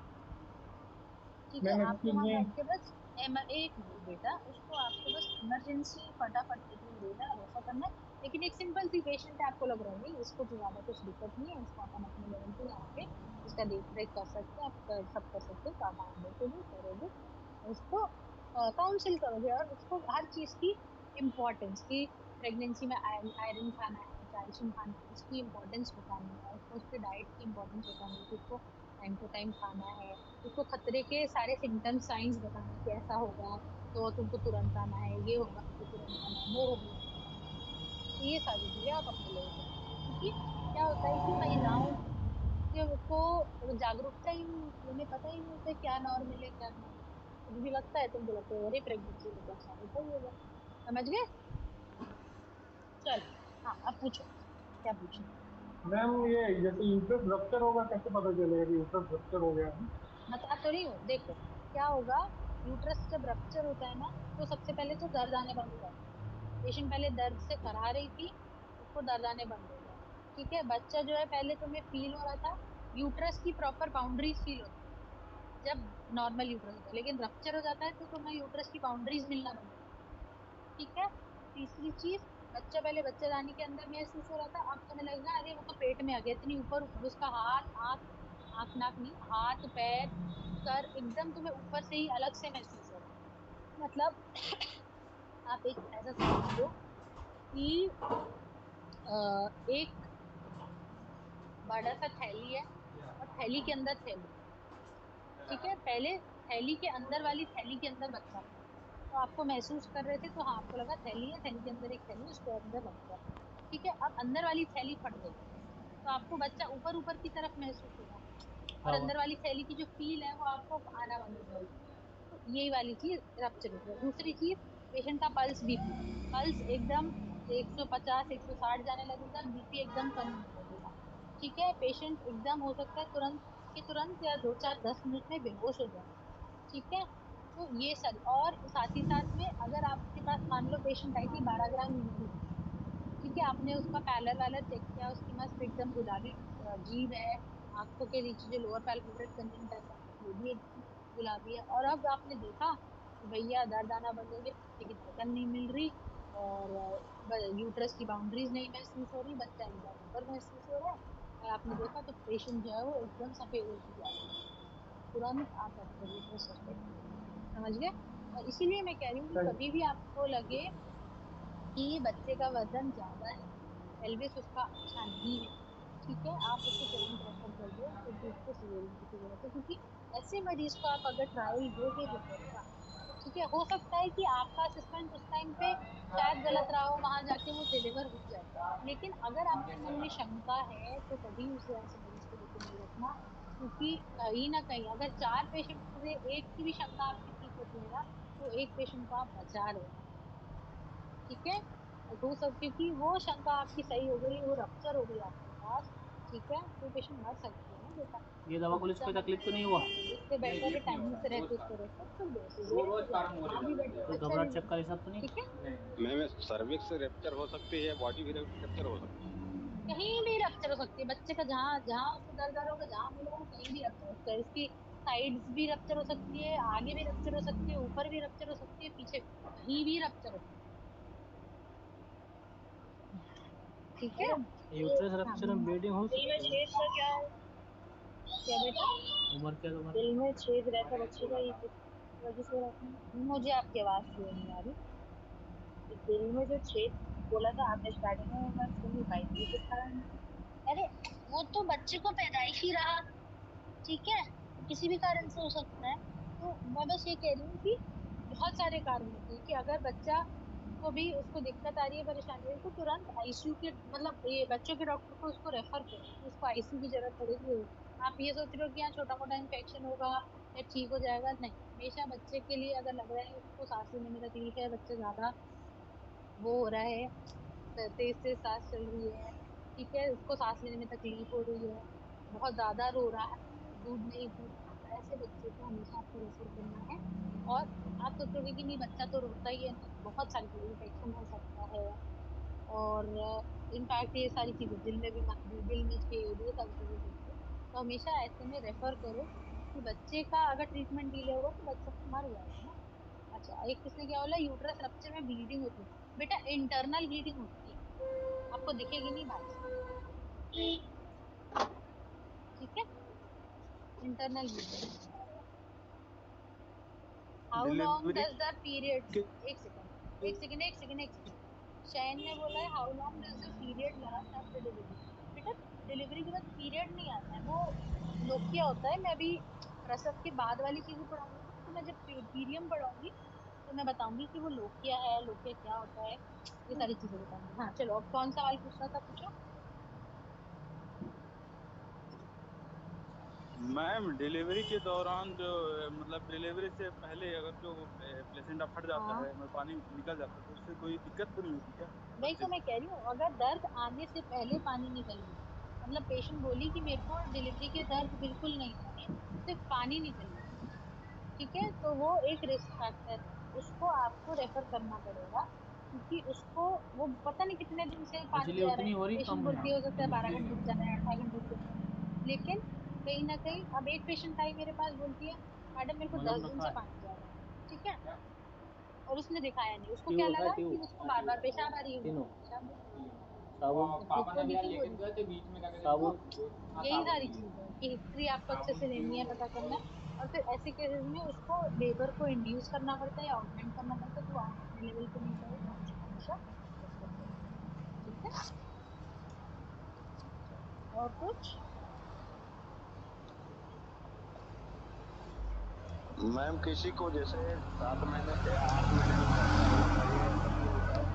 ठीक है, मैम आपको एक्चुअली वहां में बैठ के बस एक मिनट बेटा, उसको आपको बस इमरजेंसी फटाफट ट्रीटमेंट देना है और ऐसा करना है। लेकिन एक सिंपल सी पेशेंट है, आपको लग रहा है नहीं इसको तो ज्यादा कुछ दिक्कत नहीं है, इसको अपन अपने लेवल पे यहाँ पे इसका देख रेख कर सकते हैं, आप सब कर सकते हैं, तो आप वहां देखोगे करोगे, उसको काउंसिल करोगे, और उसको हर चीज की इम्पोर्टेंस की, प्रेगनेंसी में आयरन खाना है, कैल्शियम खाना है, उसकी इम्पोर्टेंस बतानी है, उसको उसके डाइट की इम्पोर्टेंस बतानी है कि उसको टाइम टू टाइम खाना है, उसको खतरे के सारे सिम्टम्स साइंस बताना है कि ऐसा होगा तो तुमको तुरंत आना है, ये होगा तो तुरंत आना है, वो होगा तो तुरंत आना है। तो ये सारी चीजें आप अपने लेवल पे बताना, क्योंकि क्या होता है कि महिलाओं को जागरूकता ही नहीं होती, उन्हें पता ही नहीं होता क्या नॉर्मल है क्या नहीं है। कुछ भी लगता है तुमको लगता है अरे प्रेगनेंसी तो बहुत सालों का ही होगा। समझ गए? चलो, हाँ अब पूछो क्या पूछना है। मैम ये जैसे यूट्रस रप्चर होगा कैसे पता चलेगा कि यूट्रस रप्चर हो गया है? बता तो रही हूँ, देखो क्या होगा, यूट्रस जब रप्चर होता है ना, तो सबसे पहले तो दर्द आने बंद हो जाता है। पेशेंट पहले दर्द से कराह रही थी, उसको दर्द आने बंद हो गया। ठीक है, बच्चा जो है पहले तुम्हें फील हो रहा था, यूट्रस की प्रॉपर बाउंड्रीज फील होती है जब नॉर्मल यूट्रस होता है, लेकिन रप्चर हो जाता है तो तुम्हें यूट्रस की बाउंड्रीज मिलना बंद हो जाती है। ठीक है, तीसरी चीज, बच्चा पहले बच्चादानी के अंदर महसूस हो रहा था, अब तुम्हें लगेगा अरे वो तो पेट में आ गया, इतनी ऊपर ऊपर उसका हाथ आंख, आंख नाक नहीं, हाथ पैर सर एकदम तुम्हें ऊपर से ही अलग से महसूस हो रहा है। मतलब आप एक ऐसा समझ लो कि एक बड़ा सा थैली है, थैली के अंदर थैली, ठीक है, पहले थैली के अंदर वाली थैली के अंदर बच्चा था, तो आपको महसूस कर रहे थे, तो हाँ आपको लगा थैली है, थैली के अंदर एक थैली, उसके अंदर बच्चा है। ठीक है, अब अंदर वाली थैली फट गई, तो आपको बच्चा ऊपर ऊपर की तरफ महसूस होगा, और हाँ हाँ। अंदर वाली थैली की जो फील है वो आपको आना बंद हो जाएगी। तो यही वाली चीज रप्चर हो गया। दूसरी चीज, पेशेंट का पल्स, बीपी, पल्स एकदम 150 160 जाने लगेगा, बीपी एकदम कम होने लगेगा। ठीक है, पेशेंट एकदम हो सकता है तुरंत के तुरंत या 2 4 10 मिनट में बेहोश हो जाए। ठीक है, तो ये सारी, और साथ ही साथ में अगर आपके पास मान लो पेशेंट आई थी 12 ग्राम यूरिक, ठीक है, आपने उसका पैलर वैलर चेक किया, उसकी मस्त एकदम गुलाबी जीभ है, आंखों के नीचे जो लोअर पैल्पेब्रल कंजेंट है वो भी एकदम गुलाबी है, और अब आपने देखा कि भैया दर्द आना बंद हो गया, बच्चे की धड़कन नहीं मिल रही, और यूट्रस की बाउंड्रीज नहीं महसूस हो रही, बच्चा एकदम ऊपर महसूस हो रहा है, और आपने देखा तो पेशेंट जो है वो एकदम सफेद होती जा रही है, तुरंत आप डॉक्टर को सस्पेक्ट करें। समझ गए? और इसीलिए मैं कह रही हूँ कि सही। कभी भी आपको लगे कि बच्चे का वजन ज्यादा है, पेल्विस उसका अच्छा नहीं है, ठीक है, आप उसको तुरंत रेफर कर दो, क्योंकि उसको सीजरियन की जरूरत है, क्योंकि ऐसे मरीज को आप अगर ट्रायल दोगे रिपोर्ट का, ठीक है, हो सकता है कि आपका असेसमेंट उस टाइम पे शायद गलत रहा हो, वहां जाके वो डिलीवर हो जाए, लेकिन अगर आपके मन में शंका है तो कभी उसे ऐसे मरीज को लेके नहीं रखना, क्योंकि कहीं ना कहीं अगर 4 पेशेंट में से एक की भी शंका आपकी ठीक होती है ना, तो एक पेशेंट को आप बचा रहे हो। ठीक है, हो सब, क्योंकि वो शंका आपकी सही हो गई, वो रप्चर हो गई आपके पास, ठीक है, तो पेशेंट मर सकते हैं ना बेटा, ये दवा तो को बच्चा कोई मर तकलीफ तो नहीं सकता हुआ? है, तो इससे बेटर है टाइम से रहते उसको रेफर कर दो, सीजरियन हो जाए वहां भी बेटर कोई बच्चा घबराहट रिलीव चक्कर हो ये जाए। सब तो नहीं? ठीक है, मैम सर्विक्स रेप्चर हो सकती है, बॉडी भी रेप्चर हो सकती है। कहीं भी रप्चर हो सकती है बच्चे का, जहाँ जहाँ उसको दर्द आ रहा होगा, जहाँ मिला होगा, कहीं भी रप्चर हो सकता है, इसकी साइड्स भी रप्चर हो सकती है, आगे भी रप्चर हो सकती है, ऊपर भी रप्चर हो सकती है, पीछे भी, कहीं भी रप्चर हो सकती है। ठीक है, यूट्रस हाँ रप्चर में ब्लीडिंग हो दिल में सकती है? छेद का क्या है, क्या बेटा? उम्र क्या है तुम्हारी? दिल में छेद रहता है बच्चे का, ये किस वजह से रहता है? मुझे आपकी आवाज क्लियर नहीं आ रही। दिल में जो छेद बोला था आपने स्टार्टिंग में, वो मैं सुन नहीं पाई थी, किस कारण है? अरे वो तो बच्चे को पैदाइश ही रहा, ठीक है, तो किसी भी कारण से हो सकता है, तो मैं बस ये कह रही हूँ कि बहुत सारे कारण होते हैं, कि अगर बच्चा को भी उसको दिक्कत आ रही है, परेशानी आ रही है, तो तुरंत आईसीयू के, मतलब ये बच्चों के डॉक्टर को उसको रेफर करो, कि उसको आईसीयू की जरूरत पड़ेगी। आप ये सोच रहे हो कि यहाँ छोटा मोटा इन्फेक्शन होगा या ठीक हो जाएगा, नहीं, हमेशा बच्चे के लिए अगर लग रहा है उसको सांस लेने में तकलीफ है, बच्चा ज्यादा वो हो रहा है, तेज से सांस चल रही है, ठीक है, उसको सांस लेने में तकलीफ हो रही है, बहुत ज्यादा रो रहा है, दूध नहीं पी रहा है, तो ऐसे बच्चे को हमेशा आपको रेफर करना है। और आप सोचोगे कि नहीं बच्चा तो रोता ही है, नहीं, बहुत सारी चीजें, इन्फेक्शन हो सकता है, और इनफैक्ट ये सारी चीजें दिल में भी दिल में छेद, ये सारी चीजें होती है, तो हमेशा ऐसे में रेफर करो, कि बच्चे का अगर ट्रीटमेंट डिले होगा तो बच्चा तो मर जाएगा ना। अच्छा, एक किसने क्या बोला, यूट्रस रप्चर में ब्लीडिंग होती है, बेटा इंटरनल ब्लीडिंग होती है, आपको दिखेगी नहीं बाहर से। ठीक है, internal bleeding. How long delivery does the periods, के एक सेकंड एक सेकंड एक सेकंड एक सेकंड, शैन ने बोला है how long does the period last after delivery. बेटा डिलीवरी के बाद पीरियड नहीं आता है, वो लोकिया होता है, मैं अभी प्रसव के बाद वाली चीजें पढ़ाऊंगी ना, तो मैं जब पीरियम पढ़ाऊंगी तो मैं बताऊंगी कि वो लोकिया है, लोकिया क्या होता है, ये सारी चीजें बताऊंगी। हाँ चलो, अब कौन सवाल पूछना था, पूछो। मैम डिलीवरी के दौरान जो मतलब डिलीवरी से पहले अगर जो प्लेसेंटा फट जाता हाँ है, मतलब पानी निकल जाता है, तो उससे कोई दिक्कत तो नहीं होती क्या वही बच्चे तो मैं को? कह रही हूँ, अगर दर्द आने से पहले पानी निकल गया, मतलब पेशेंट बोली कि मेरे को डिलीवरी के दर्द बिल्कुल नहीं आ रहे, सिर्फ पानी निकल गया, ठीक है, तो वो एक रिस्क फैक्टर है, उसको आपको रेफर करना पड़ेगा, क्योंकि उसको वो पता नहीं कितने दिन से पानी खुजली जा रहा है, उतनी हो रही पेशेंट कम हुई? बोलती है हो सकता है 12 घंटे से जा रहा है, 8 घंटे से जा रहा है, लेकिन कहीं ना कहीं, अब एक पेशेंट आई मेरे पास, बोलती है मैडम मेरे को दस मलहम दिन रखा से है? पानी जा रहा है, ठीक है, और उसने दिखाया नहीं, उसको क्या ट्यूब है, लगा कि ट्यूब उसको बार बार पेशाब आ रही होगी, तीनों। पेशाब नहीं, साबुन? जबकि उसको लीकिंग हो रही थी। तो साबुन? यही सारी चीज है कि हिस्ट्री आपको अच्छे से लेनी है, पता करना है, और फिर ऐसे केसेस में उसको लेबर को इंड्यूस करना पड़ता है या ऑगमेंट करना पड़ता है, तो वो आप अपने लेवल पे नहीं जाए, तो उसको हमेशा रेफर करें। ठीक है, चलो, और कुछ? मैम किसी को जैसे 7 महीने से 8 महीने में करना है वो चाहिए, ऐसा भी होता है?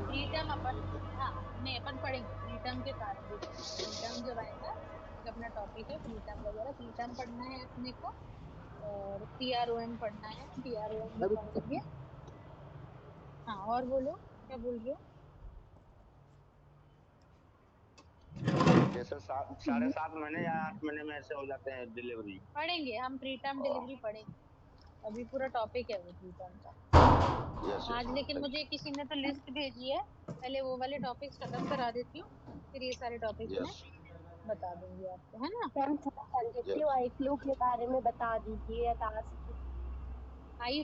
प्रीटर्म अपन, हाँ नहीं अपन पढ़ेंगे प्रीटर्म के कारण भी पढ़ेंगे। प्रीटर्म जब आएगा एक अपना टॉपिक है प्रीटर्म वगैरह, प्रीटर्म पढ़ना है अपने को, और पीआरओएम पढ़ना है, पीआरओएम भी पढ़ेंगे। हाँ और बोलो क्या बोल रहे हो? जैसे 7.5 महीने या 8 महीने में ऐसे हो जाते हैं डिलीवरी। पढ़ेंगे हम प्रीटर्म डिलीवरी पढ़ेंगे, अभी पूरा टॉपिक है वो प्रीटर्म का। यस आज यस लेकिन मुझे किसी ने तो लिस्ट भेजी है, पहले वो वाले टॉपिक्स खत्म करा देती हूँ, फिर ये सारे टॉपिक्स मैं यस बता दूंगी आपको, है ना। मैम थोड़ा कंजेक्टिव आई फ्लू के बारे में बता दीजिए टास्क। आई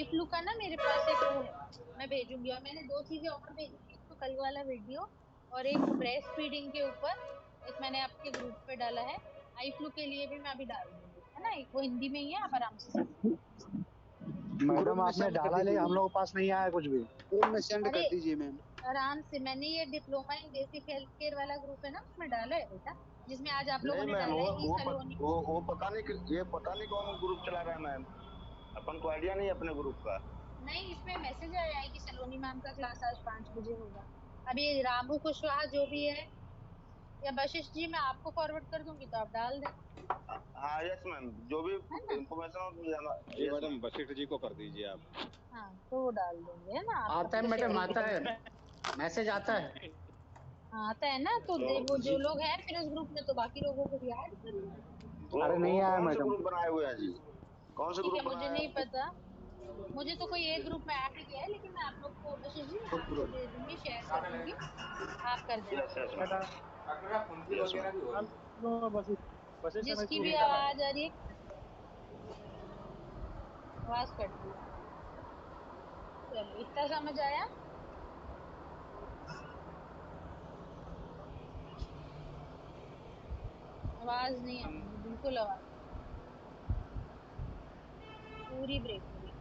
फ्लू का ना मेरे पास एक वो है, मैं भेजूंगी। और मैंने 2 चीजें और भेजी हैं, एक तो कल वाला वीडियो और एक ब्रेस्ट फीडिंग के ऊपर, एक मैंने आपके ग्रुप पे डाला है। आई फ्लू के लिए भी मैं अभी डाल दूंगी, है ना, एक वो हिंदी में ही है, आप आराम से समझ। मैडम आपने डाला ले, हम लोग के पास नहीं आया कुछ भी। ग्रुप में सेंड अरे कर दीजिए मैम। आराम से, मैंने ये diploma in basic health care वाला ग्रुप है ना, उसमें डाला है बेटा, जिसमें आज आप लोगों नहीं ने मैम, डाला है ई सलोनी। वो पता नहीं ये पता नहीं कौन ग्रुप चला रहा है मैम, अपन को आइडिया नहीं है अपने ग्रुप का। नहीं, इसमें मैसेज आया है कि सलोनी मैम का क्लास आज 5 बजे होगा। अभी रामू कुशवाहा जो भी है, या वशिष्ठ जी मैं आपको फॉरवर्ड कर दूंगी तो आप डाल देना, हाँ यस मैम, जो भी है ना। इंफॉर्मेशन हो तो जाना। जी यस मैडम, वशिष्ठ जी को कर दीजिए आप। हाँ तो वो डाल देंगे, है ना, आप आता है सबको मैडम, शेयर आता कर है, देंगे। मैसेज आता है। हाँ आता है ना, तो वो जो लोग हैं फिर उस ग्रुप में तो बाकी लोगों को भी ऐड कर लो। अरे नहीं वो आया कौन से मैडम। ग्रुप बनाए हुए हैं जी? कौन से ठीक ग्रुप है, मुझे बनाया है नहीं आपने? पता, मुझे तो कोई एक ग्रुप में ऐड किया है, लेकिन मैं आप लोग को वशिष्ठ जी मैं आपको दे दूंगी, शेयर कर दूंगी, आप कर देना yes yes share. Ma'am, yes ma'am. जिसकी भी आवाज आ रही है, आवाज कट रही है। चलो इतना समझ आया। आवाज नहीं आ रही है, बिल्कुल आवाज पूरी ब्रेक हो रही है।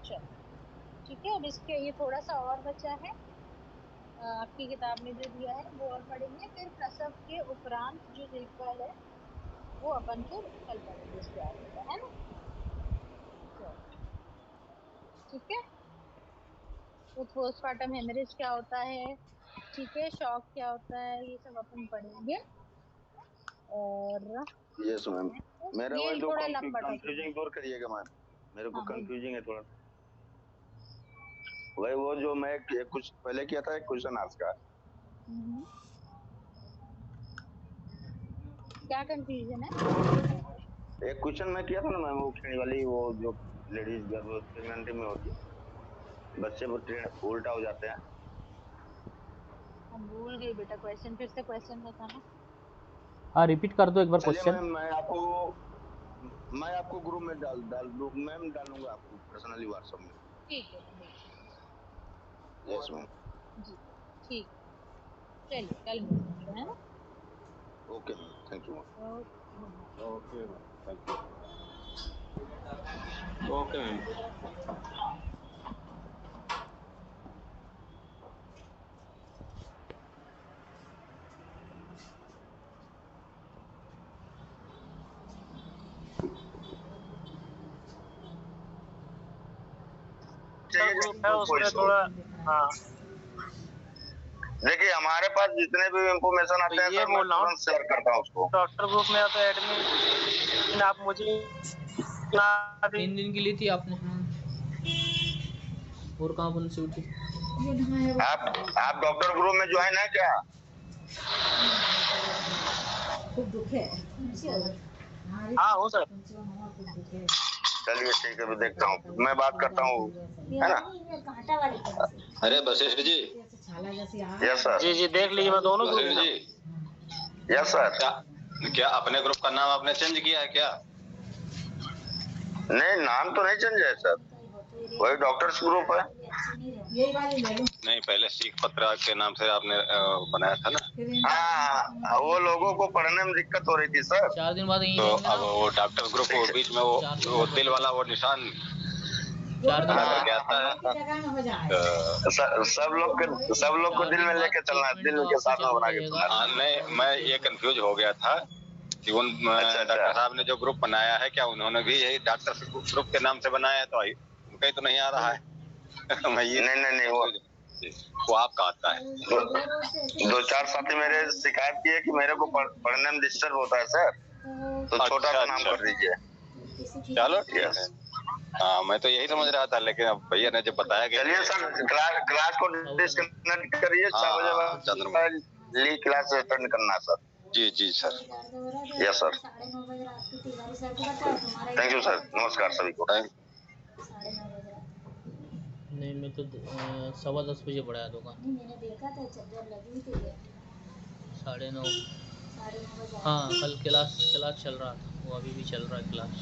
चलो ठीक है, अब इसके ये थोड़ा सा और बचा है, आपकी किताब में जो दिया है वो और पढ़ेंगे, फिर प्रसव के उपरांत जो देखभाल है वो अपन फिर कल पढ़ेंगे इसके आगे का, है ना। चलो ठीक है, तो पोस्टमार्टम हेमरेज क्या होता है, ठीक है, शॉक क्या होता है, ये सब अपन पढ़ेंगे। और यस मैम, मेरा ये वही जो थोड़ा लंबा टॉपिक है। कंफ्यूजिंग दूर करिएगा मैम, मेरे को हाँ बोलिए। कंफ्यूजिंग है थोड़ा। वही वो जो मैं कुछ पहले किया था, एक क्वेश्चन आंसर का। हम्म, क्या कंफ्यूजन है? एक क्वेश्चन मैं किया था ना मैम, वो खिलने वाली, वो जो लेडीज जब प्रेगनेंट में होती है, बच्चे वो उल्टा हो जाते हैं। हम भूल गई बेटा, क्वेश्चन फिर से क्वेश्चन बताना। हाँ रिपीट कर दो एक बार चलिए क्वेश्चन। मैम, मैं आपको ग्रुप में डाल डाल दूं मैम, डालूंगा आपको पर्सनली व्हाट्सएप में। ठीक है मैं देख यस मैम। जी, ठीक, चलिए कल मिलते हैं, है ना। Okay ma'am, thank you ma'am. Okay good night. Okay ma'am, thank you. Okay ma'am. उसमें थोड़ा, हाँ देखिए हमारे पास जितने भी इंफॉर्मेशन आते हैं सब मैं तुरंत शेयर करता हूँ उसको। डॉक्टर ग्रुप में तो एडमिन आप मुझे 3 दिन की ली थी आपने? और कहाँ बंद से उठी? आप डॉक्टर ग्रुप में ज्वाइन है क्या? हाँ हूँ सर। चलिए ठीक है, मैं देखता हूँ, मैं बात करता हूँ, है ना। अरे वशिष्ठ जी। Yes sir. जी जी देख लीजिए, मैं दोनों ग्रुप वशिष्ठ में जी, यस सर। क्या अपने ग्रुप का नाम आपने चेंज किया है क्या? नहीं नाम तो नहीं चेंज है सर, वही डॉक्टर्स ग्रुप है। नहीं, पहले सीख पत्र के नाम से आपने बनाया था ना। हाँ वो लोगों को पढ़ने में दिक्कत हो रही थी सर। 4 दिन बाद यहीं तो रहेंगे अब ना? वो डॉक्टर ग्रुप वो बीच में वो दिल वाला वो निशान 4 दिन बना करके आता है। सब लोग को दिल में लेके चलना है, दिल के साथ में बना के चलना है। नहीं, मैं ये कंफ्यूज हो गया था इवन डॉक्टर साहब ने जो ग्रुप बनाया है, क्या उन्होंने भी यही डॉक्टर ग्रुप के नाम से बनाया है? तो कहीं तो नहीं आ रहा है। मैं ये नहीं वो आपका आता है। दो चार साथी मेरे शिकायत की है कि मेरे को पढ़ने में डिस्टर्ब होता है सर, तो छोटा सा नाम कर दीजिए। चलो ठीक है। हाँ, मैं तो यही समझ रहा था, लेकिन अब भैया ने जब बताया कि चलिए सर, क्लास को डिस्कनेक्ट करिए। 6 बजे बाद ली क्लास अटेंड करना सर। जी जी sir. Yes sir. Thank you sir. नमस्कार सभी को। नहीं, मैं तो 10:15 बजे पढ़ाया दुकान। मैंने देखा था चद्दर लगी थी 9:30। हाँ, कल क्लास चल रहा था, वो अभी भी चल रहा है क्लास।